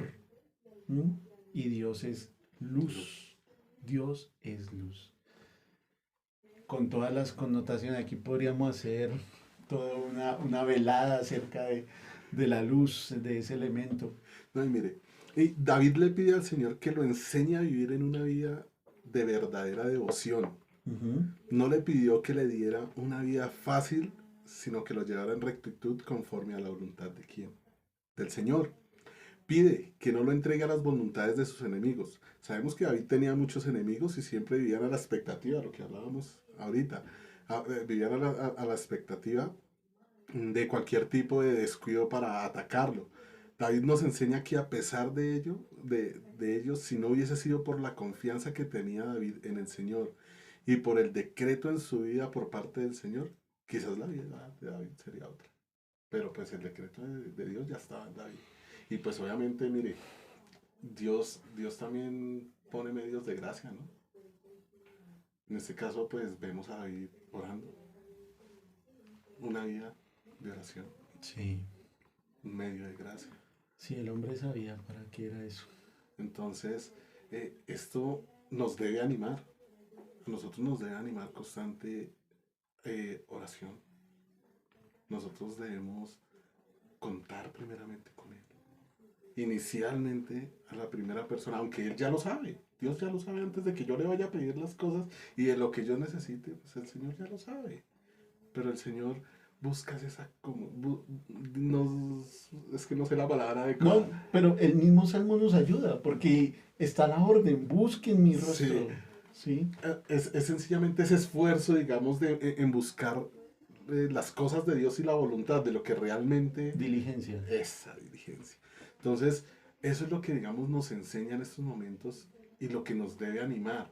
¿m? Y Dios es luz. luz. Dios es luz. Con todas las connotaciones, aquí podríamos hacer toda una velada acerca de la luz, de ese elemento. No, y mire, y David le pide al Señor que lo enseñe a vivir en una vida de verdadera devoción. Ujú. No le pidió que le diera una vida fácil, sino que lo llevara en rectitud conforme a la voluntad de quién, del Señor. Pide que no lo entregue a las voluntades de sus enemigos. Sabemos que David tenía muchos enemigos y siempre vivían a la expectativa, lo que hablábamos ahorita. Vivían a la expectativa de cualquier tipo de descuido para atacarlo. David nos enseña que a pesar de ello, de ellos, si no hubiese sido por la confianza que tenía David en el Señor y por el decreto en su vida por parte del Señor, quizás la vida de David sería otra. Pero pues el decreto de Dios ya estaba en David. Y pues obviamente, mire, Dios también pone medios de gracia, ¿no? En este caso, pues vemos a David orando, una vida de oración, Sí, un medio de gracia. sí, el hombre sabía para qué era eso. Entonces, esto nos debe animar, a nosotros nos debe animar constante oración. Nosotros debemos contar primeramente con Él. Inicialmente a la primera persona, aunque Él ya lo sabe, Dios ya lo sabe antes de que yo le vaya a pedir las cosas y de lo que yo necesite, pues el Señor ya lo sabe. Pero el Señor busca esa como, es que no sé la palabra No, adecuada. pero el mismo Salmo nos ayuda, porque está la orden, busquen mi Sí, rostro. ¿Sí? es sencillamente ese esfuerzo, digamos, en buscar las cosas de Dios y la voluntad de lo que realmente Diligencia. esa diligencia. Entonces, eso es lo que, digamos, nos enseña en estos momentos y lo que nos debe animar.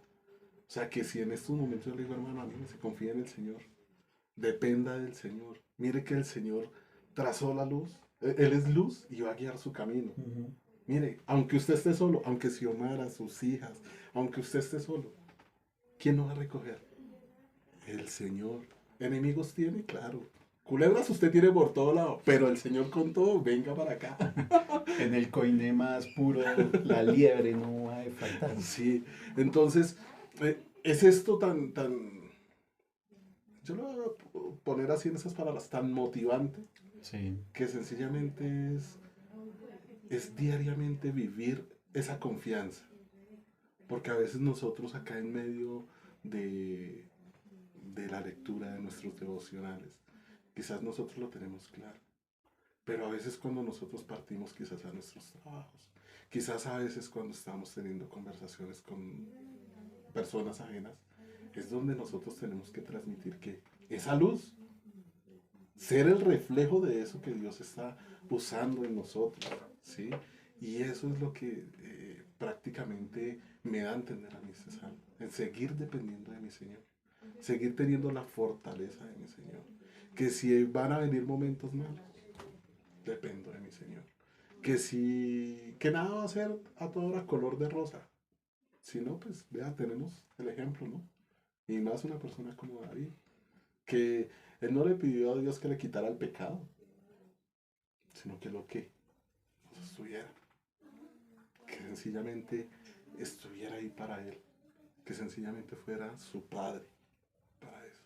O sea, que si en estos momentos yo le digo, hermano, anímese, confía en el Señor, dependa del Señor. Mire que el Señor trazó la luz, Él es luz y va a guiar su camino. Ujú. Mire, aunque usted esté solo, aunque Xiomara, sus hijas, aunque usted esté solo, ¿quién no va a recoger? El Señor. ¿Enemigos tiene? Claro. Culebras usted tiene por todo lado, pero el Señor con todo, venga para acá. En el coiné más puro, la liebre no va a faltar. Sí, entonces, es esto yo lo voy a poner así en esas palabras, tan motivante, Sí. que sencillamente es diariamente vivir esa confianza. Porque a veces nosotros acá en medio de, de la lectura de nuestros devocionales, quizás nosotros lo tenemos claro. Pero a veces cuando nosotros partimos quizás a nuestros trabajos, quizás a veces cuando estamos teniendo conversaciones con personas ajenas, es donde nosotros tenemos que transmitir que esa luz, ser el reflejo de eso que Dios está usando en nosotros, ¿sí? Y eso es lo que prácticamente me da a entender a mí este salmo, en seguir dependiendo de mi Señor, seguir teniendo la fortaleza de mi Señor, que si van a venir momentos malos, dependo de mi Señor, que si, que nada va a ser a toda hora color de rosa, Si no, pues vea, tenemos el ejemplo, ¿no? Y más una persona como David, que él no le pidió a Dios que le quitara el pecado, sino que lo que nos estuviera, que sencillamente estuviera ahí para él, que sencillamente fuera su padre para eso.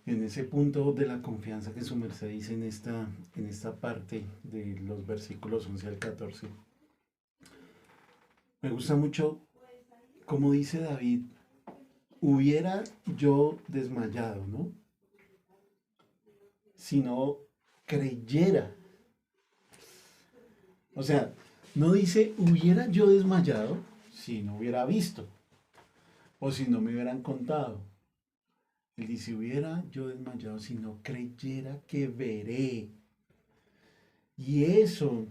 En ese punto de la confianza que su merced dice en esta parte de los versículos 11 al 14, me gusta mucho como dice David, hubiera yo desmayado, ¿no? Si no creyera. O sea, no dice hubiera yo desmayado si no hubiera visto o si no me hubieran contado. Él dice hubiera yo desmayado si no creyera que veré. Y eso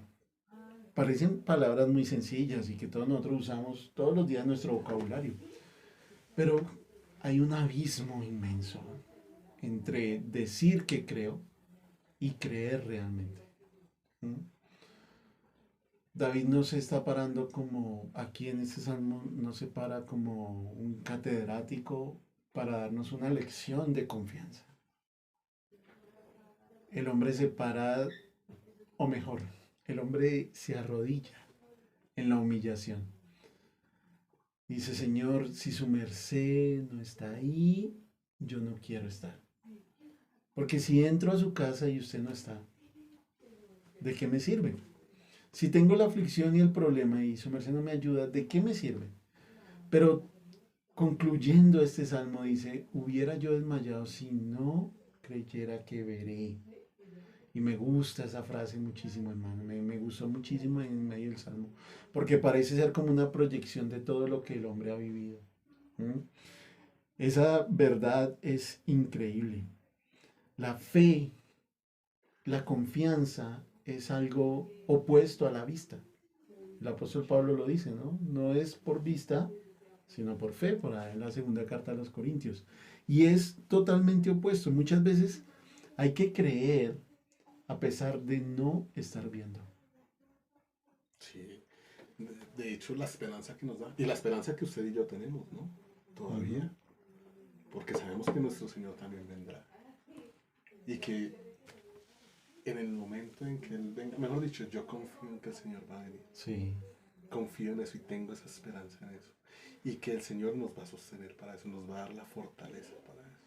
parecen palabras muy sencillas y que todos nosotros usamos todos los días en nuestro vocabulario. Pero hay un abismo inmenso entre decir que creo y creer realmente. ¿Mm? David no se está parando como aquí en este salmo, no se para como un catedrático para darnos una lección de confianza. El hombre se para, o mejor, el hombre se arrodilla en la humillación. Dice, Señor, si su merced no está ahí, yo no quiero estar. Porque si entro a su casa y usted no está, ¿de qué me sirve? Si tengo la aflicción y el problema y su merced no me ayuda, ¿de qué me sirve? Pero concluyendo este salmo dice, hubiera yo desmayado si no creyera que veré. Y me gusta esa frase muchísimo, hermano. Me gustó muchísimo en medio del salmo. Porque parece ser como una proyección de todo lo que el hombre ha vivido. ¿Mm? Esa verdad es increíble. La fe, la confianza es algo opuesto a la vista. El apóstol Pablo lo dice, ¿no? No es por vista, sino por fe, por ahí en la segunda carta a los Corintios. Y es totalmente opuesto. Muchas veces hay que creer a pesar de no estar viendo. Sí, de hecho la esperanza que nos da, y la esperanza que usted y yo tenemos, ¿no? Todavía, porque sabemos que nuestro Señor también vendrá. Y que en el momento en que Él venga, mejor dicho, yo confío en que el Señor va a venir. Sí. Confío en eso y tengo esa esperanza en eso. Y que el Señor nos va a sostener para eso, nos va a dar la fortaleza para eso.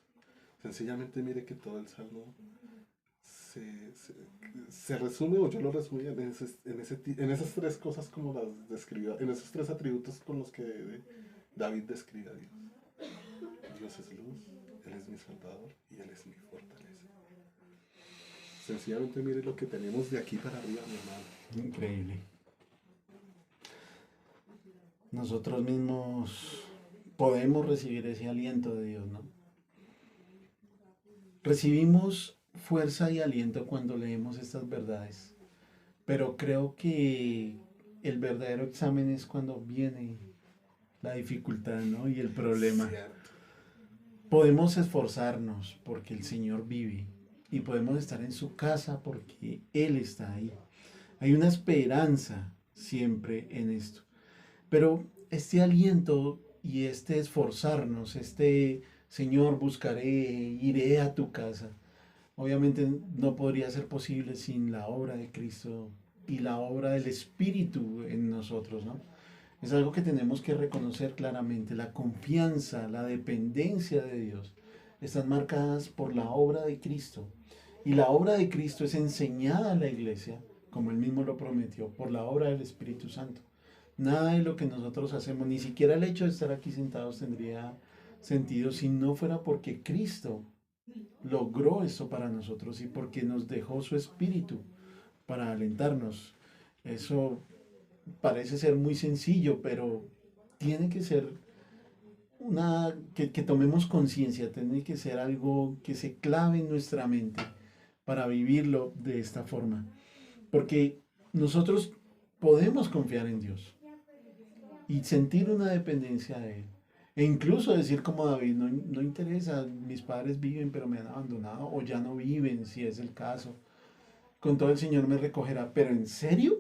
Sencillamente mire que todo el Salmo se resume, o yo lo resumí en esas tres cosas como las describió, en esos tres atributos con los que David describe a Dios. Dios es luz, Él es mi salvador y Él es mi fortaleza. Sencillamente mire lo que tenemos de aquí para arriba, mi hermano. Increíble. Nosotros mismos podemos recibir ese aliento de Dios, ¿no? Recibimos fuerza y aliento cuando leemos estas verdades, pero creo que el verdadero examen es cuando viene la dificultad, ¿no? Y el problema. Cierto. Podemos esforzarnos porque el Señor vive y podemos estar en su casa porque Él está ahí. Hay una esperanza siempre en esto. Pero este aliento y este esforzarnos, este Señor, buscaré, iré a tu casa, obviamente no podría ser posible sin la obra de Cristo y la obra del Espíritu en nosotros, ¿no? Es algo que tenemos que reconocer claramente. La confianza, la dependencia de Dios están marcadas por la obra de Cristo. Y la obra de Cristo es enseñada a la iglesia, como él mismo lo prometió, por la obra del Espíritu Santo. Nada de lo que nosotros hacemos, ni siquiera el hecho de estar aquí sentados tendría sentido si no fuera porque Cristo logró esto para nosotros y porque nos dejó su Espíritu para alentarnos. Eso parece ser muy sencillo, pero tiene que ser que tomemos conciencia, tiene que ser algo que se clave en nuestra mente para vivirlo de esta forma. Porque nosotros podemos confiar en Dios y sentir una dependencia de Él. E incluso decir como David, no, no interesa, mis padres viven pero me han abandonado o ya no viven, si es el caso. Con todo el Señor me recogerá. Pero ¿en serio?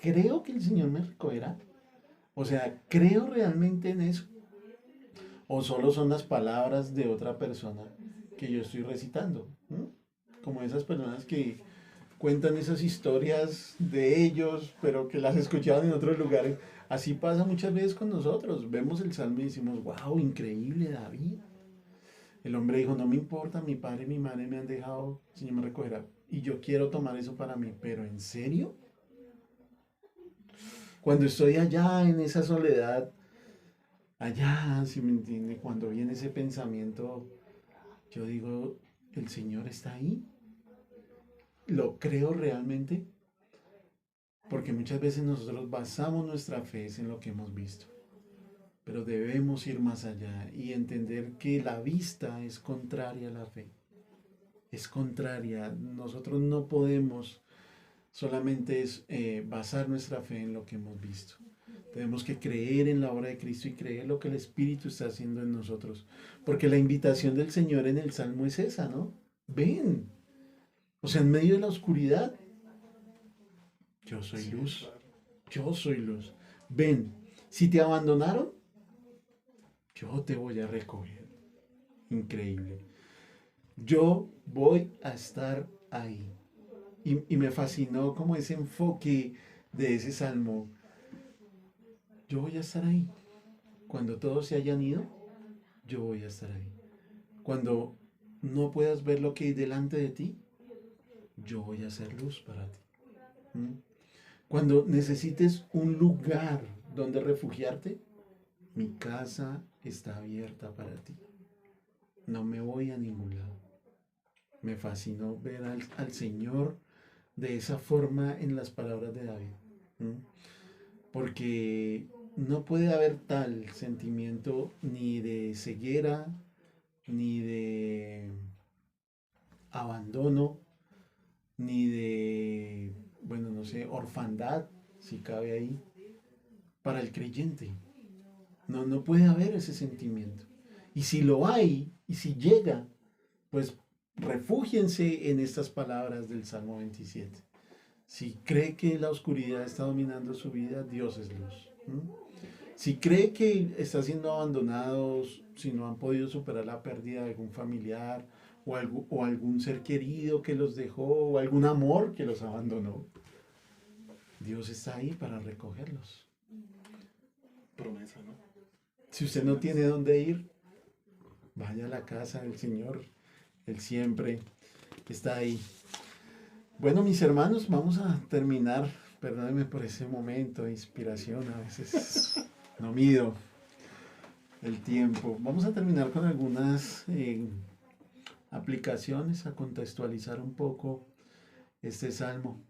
Creo que el Señor me recogerá. O sea, ¿creo realmente en eso? ¿O solo son las palabras de otra persona que yo estoy recitando? ¿Mm? Como esas personas que cuentan esas historias de ellos, pero que las escuchaban en otros lugares. Así pasa muchas veces con nosotros. Vemos el salmo y decimos, wow, increíble David. El hombre dijo, no me importa, mi padre y mi madre me han dejado, el Señor me recogerá. Y yo quiero tomar eso para mí. Pero ¿en serio? Cuando estoy allá en esa soledad, allá, si me entiende, cuando viene ese pensamiento, yo digo, ¿el Señor está ahí? ¿Lo creo realmente? Porque muchas veces nosotros basamos nuestra fe en lo que hemos visto. Pero debemos ir más allá y entender que la vista es contraria a la fe. Es contraria. Nosotros no podemos solamente basar nuestra fe en lo que hemos visto. Tenemos que creer en la obra de Cristo y creer lo que el Espíritu está haciendo en nosotros. Porque la invitación del Señor en el Salmo es esa, ¿no? Ven. O sea, en medio de la oscuridad, yo soy Sí, luz. claro. Yo soy luz. Ven. Si te abandonaron, yo te voy a recoger. Increíble. Yo voy a estar ahí. Y me fascinó como ese enfoque de ese salmo. Yo voy a estar ahí. Cuando todos se hayan ido, yo voy a estar ahí. Cuando no puedas ver lo que hay delante de ti, yo voy a ser luz para ti. ¿Mm? Cuando necesites un lugar donde refugiarte, mi casa está abierta para ti. No me voy a ningún lado. Me fascinó ver al Señor de esa forma en las palabras de David. ¿Mm? Porque no puede haber tal sentimiento ni de ceguera, ni de abandono, ni de, bueno, no sé, orfandad, si cabe ahí, para el creyente. No, no puede haber ese sentimiento. Y si lo hay, y si llega, pues refúgiense en estas palabras del Salmo 27. Si cree que la oscuridad está dominando su vida, Dios es luz. ¿Mm? Si cree que está siendo abandonados, si no han podido superar la pérdida de algún familiar o algún ser querido que los dejó o algún amor que los abandonó, Dios está ahí para recogerlos. Promesa, ¿no? Si usted no tiene Promesa. dónde ir, vaya a la casa del Señor. Él siempre está ahí. Bueno, mis hermanos, vamos a terminar. Perdónenme por ese momento de inspiración. A veces no mido el tiempo. Vamos a terminar con algunas aplicaciones, a contextualizar un poco este salmo.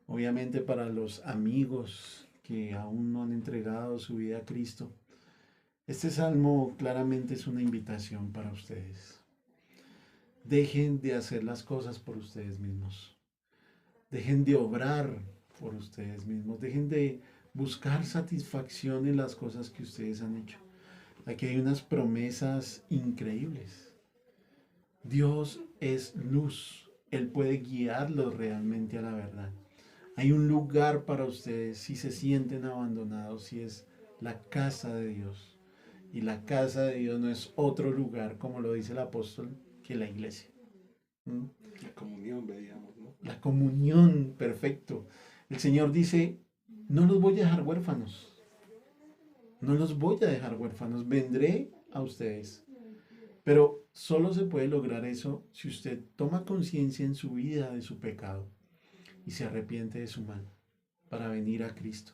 Obviamente para los amigos que aún no han entregado su vida a Cristo, este salmo claramente es una invitación para ustedes. Dejen de hacer las cosas por ustedes mismos. Dejen de obrar por ustedes mismos. Dejen de buscar satisfacción en las cosas que ustedes han hecho. Aquí hay unas promesas increíbles. Dios es luz. Él puede guiarlos realmente a la verdad. Hay un lugar para ustedes si se sienten abandonados, si es la casa de Dios. Y la casa de Dios no es otro lugar, como lo dice el apóstol, que la iglesia. ¿Mm? La comunión veíamos, ¿no? La comunión, perfecto. El Señor dice, no los voy a dejar huérfanos. No los voy a dejar huérfanos. Vendré a ustedes. Pero solo se puede lograr eso si usted toma conciencia en su vida de su pecado y se arrepiente de su mal para venir a Cristo.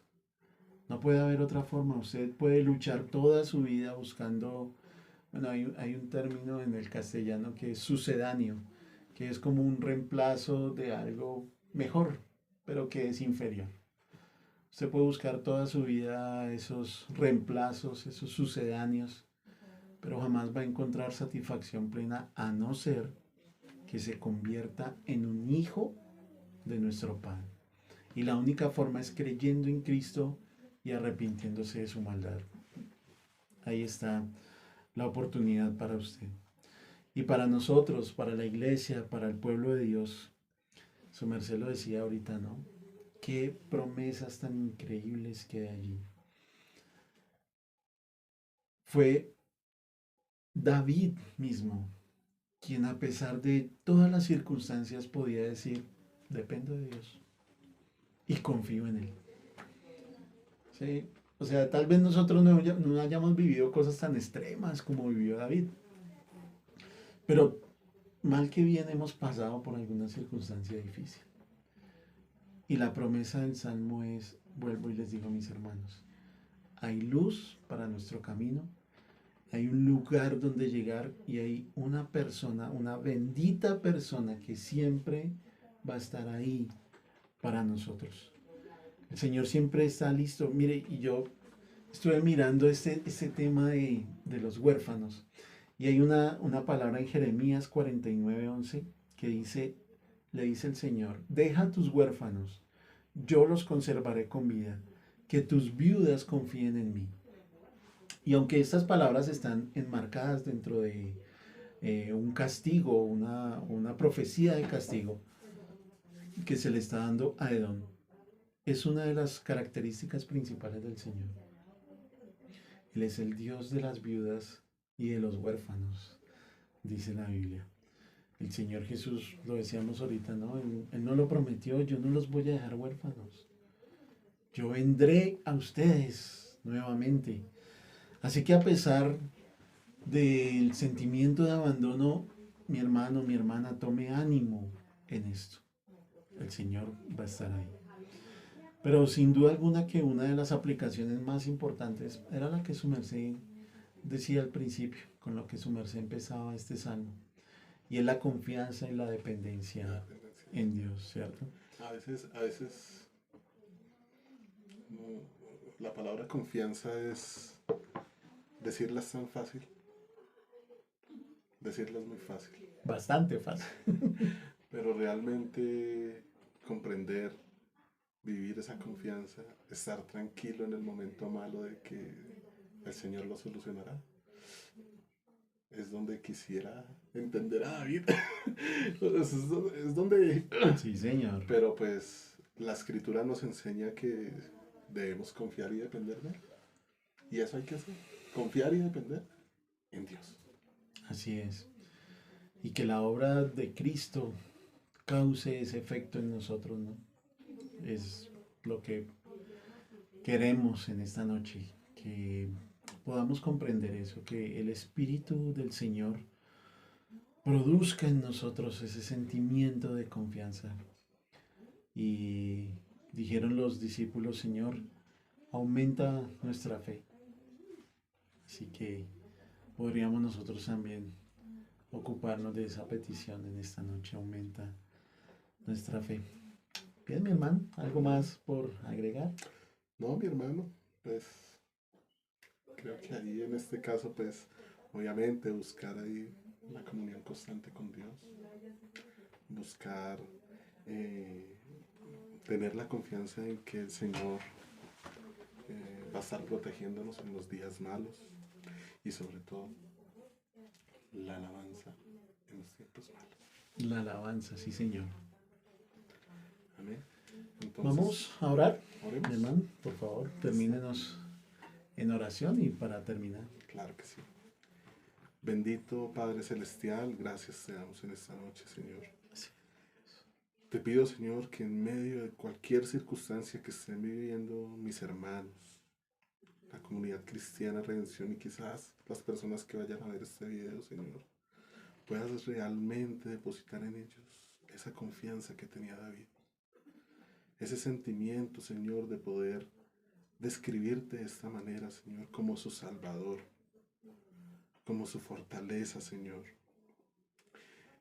No puede haber otra forma. Usted puede luchar toda su vida buscando, bueno, hay un término en el castellano que es sucedáneo, que es como un reemplazo de algo mejor, pero que es inferior. Usted puede buscar toda su vida esos reemplazos, esos sucedáneos, pero jamás va a encontrar satisfacción plena a no ser que se convierta en un hijo de nuestro Padre. Y la única forma es creyendo en Cristo y arrepintiéndose de su maldad. Ahí está la oportunidad para usted. Y para nosotros, para la iglesia, para el pueblo de Dios, su merced lo decía ahorita, ¿no? Qué promesas tan increíbles que hay allí. Fue David mismo quien a pesar de todas las circunstancias podía decir, dependo de Dios y confío en Él. ¿Sí? O sea, tal vez nosotros no hayamos vivido cosas tan extremas como vivió David, pero mal que bien hemos pasado por alguna circunstancia difícil. Y la promesa del Salmo es, vuelvo y les digo a mis hermanos, hay luz para nuestro camino, hay un lugar donde llegar y hay una persona, una bendita persona que siempre va a estar ahí para nosotros. El Señor siempre está listo. Mire, y yo estuve mirando este tema de los huérfanos. Y hay una palabra en Jeremías 49:11 que dice, le dice el Señor, deja tus huérfanos, yo los conservaré con vida, que tus viudas confíen en mí. Y aunque estas palabras están enmarcadas dentro de un castigo, una profecía de castigo que se le está dando a Edom, es una de las características principales del Señor. Él es el Dios de las viudas y de los huérfanos, dice la Biblia. El Señor Jesús, lo decíamos ahorita, ¿no? Él no lo prometió, yo no los voy a dejar huérfanos. Yo vendré a ustedes nuevamente. Así que a pesar del sentimiento de abandono, mi hermano, mi hermana, tome ánimo en esto. El Señor va a estar ahí. Pero sin duda alguna que una de las aplicaciones más importantes era la que su merced decía al principio, con lo que su merced empezaba este salmo. Y es la confianza y la dependencia en Dios, ¿cierto? A veces la palabra confianza es decirla es tan fácil, decirla es muy fácil, Bastante fácil. pero realmente comprender, vivir esa confianza, estar tranquilo en el momento malo de que el Señor lo solucionará, es donde quisiera entender a David. Es donde... Sí, Señor. Pero pues la escritura nos enseña que debemos confiar y depender de Él. Y eso hay que hacer, confiar y depender en Dios. Así es. Y que la obra de Cristo cause ese efecto en nosotros, ¿no? Es lo que queremos en esta noche, que podamos comprender eso, que el Espíritu del Señor produzca en nosotros ese sentimiento de confianza. Y dijeron los discípulos, Señor, aumenta nuestra fe. Así que podríamos nosotros también ocuparnos de esa petición en esta noche, aumenta nuestra fe. Bien, mi hermano, ¿algo más por agregar? No, mi hermano, pues creo que ahí en este caso, pues obviamente buscar ahí una comunión constante con Dios, buscar eh, tener la confianza en que el Señor va a estar protegiéndonos en los días malos y sobre todo la alabanza en los tiempos malos. La alabanza, sí, Señor. Amén. Entonces, Vamos a orar. oremos. Mi hermano, por favor, termínenos en oración y para terminar. Claro que sí. Bendito Padre Celestial, gracias te damos en esta noche, Señor. Te pido, Señor, que en medio de cualquier circunstancia que estén viviendo mis hermanos, la comunidad cristiana Redención y quizás las personas que vayan a ver este video, Señor, puedas realmente depositar en ellos esa confianza que tenía David. Ese sentimiento, Señor, de poder describirte de esta manera, Señor, como su Salvador, como su fortaleza, Señor.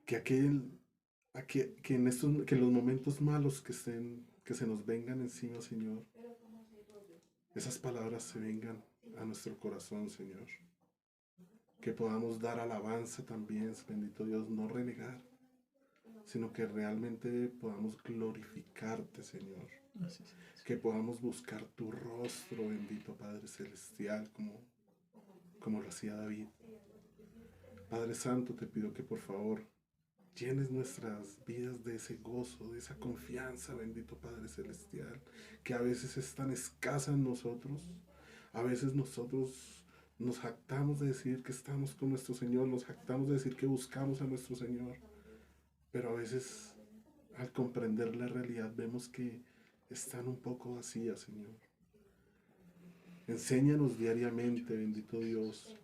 Que que en los momentos malos que se nos vengan encima, Señor, esas palabras se vengan a nuestro corazón, Señor. Que podamos dar alabanza también, bendito Dios, no renegar, sino que realmente podamos glorificarte, Señor. Que podamos buscar tu rostro, bendito Padre Celestial, como lo hacía David. Padre Santo, te pido que por favor llenes nuestras vidas de ese gozo, de esa confianza, bendito Padre Celestial, que a veces es tan escasa en nosotros. A veces nosotros Nos jactamos de decir que estamos con nuestro Señor, nos jactamos de decir que buscamos a nuestro Señor, pero a veces al comprender la realidad vemos que están un poco vacías, Señor. Enséñanos diariamente, bendito Dios,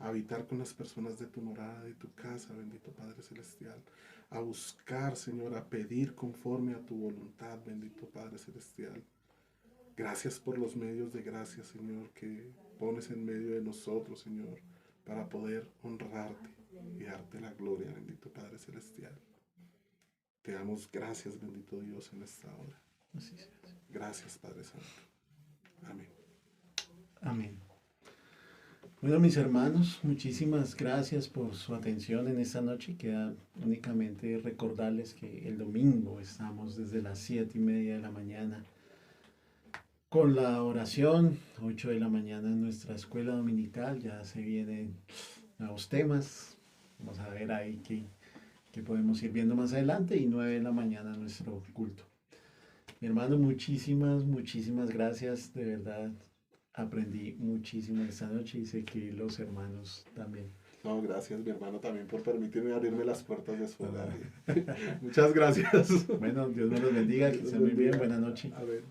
a habitar con las personas de tu morada, de tu casa, bendito Padre Celestial, a buscar, Señor, a pedir conforme a tu voluntad, bendito Padre Celestial. Gracias por los medios de gracia, Señor, que pones en medio de nosotros, Señor, para poder honrarte y darte la gloria, bendito Padre Celestial. Te damos gracias, bendito Dios, en esta hora. Así sea. Gracias, Padre Santo. Amén. Amén. Bueno, mis hermanos, muchísimas gracias por su atención en esta noche. Queda únicamente recordarles que el domingo estamos desde las 7:30 de la mañana con la oración, 8 de la mañana en nuestra escuela dominical. Ya se vienen nuevos temas. Vamos a ver ahí qué podemos ir viendo más adelante. Y 9 de la mañana nuestro culto. Mi hermano, muchísimas gracias. De verdad, aprendí muchísimo esta noche y sé que los hermanos también. No, gracias, mi hermano, también por permitirme abrirme las puertas de su hogar. Muchas gracias. Bueno, Dios me los bendiga, que estén muy bien. Buenas noches. A ver.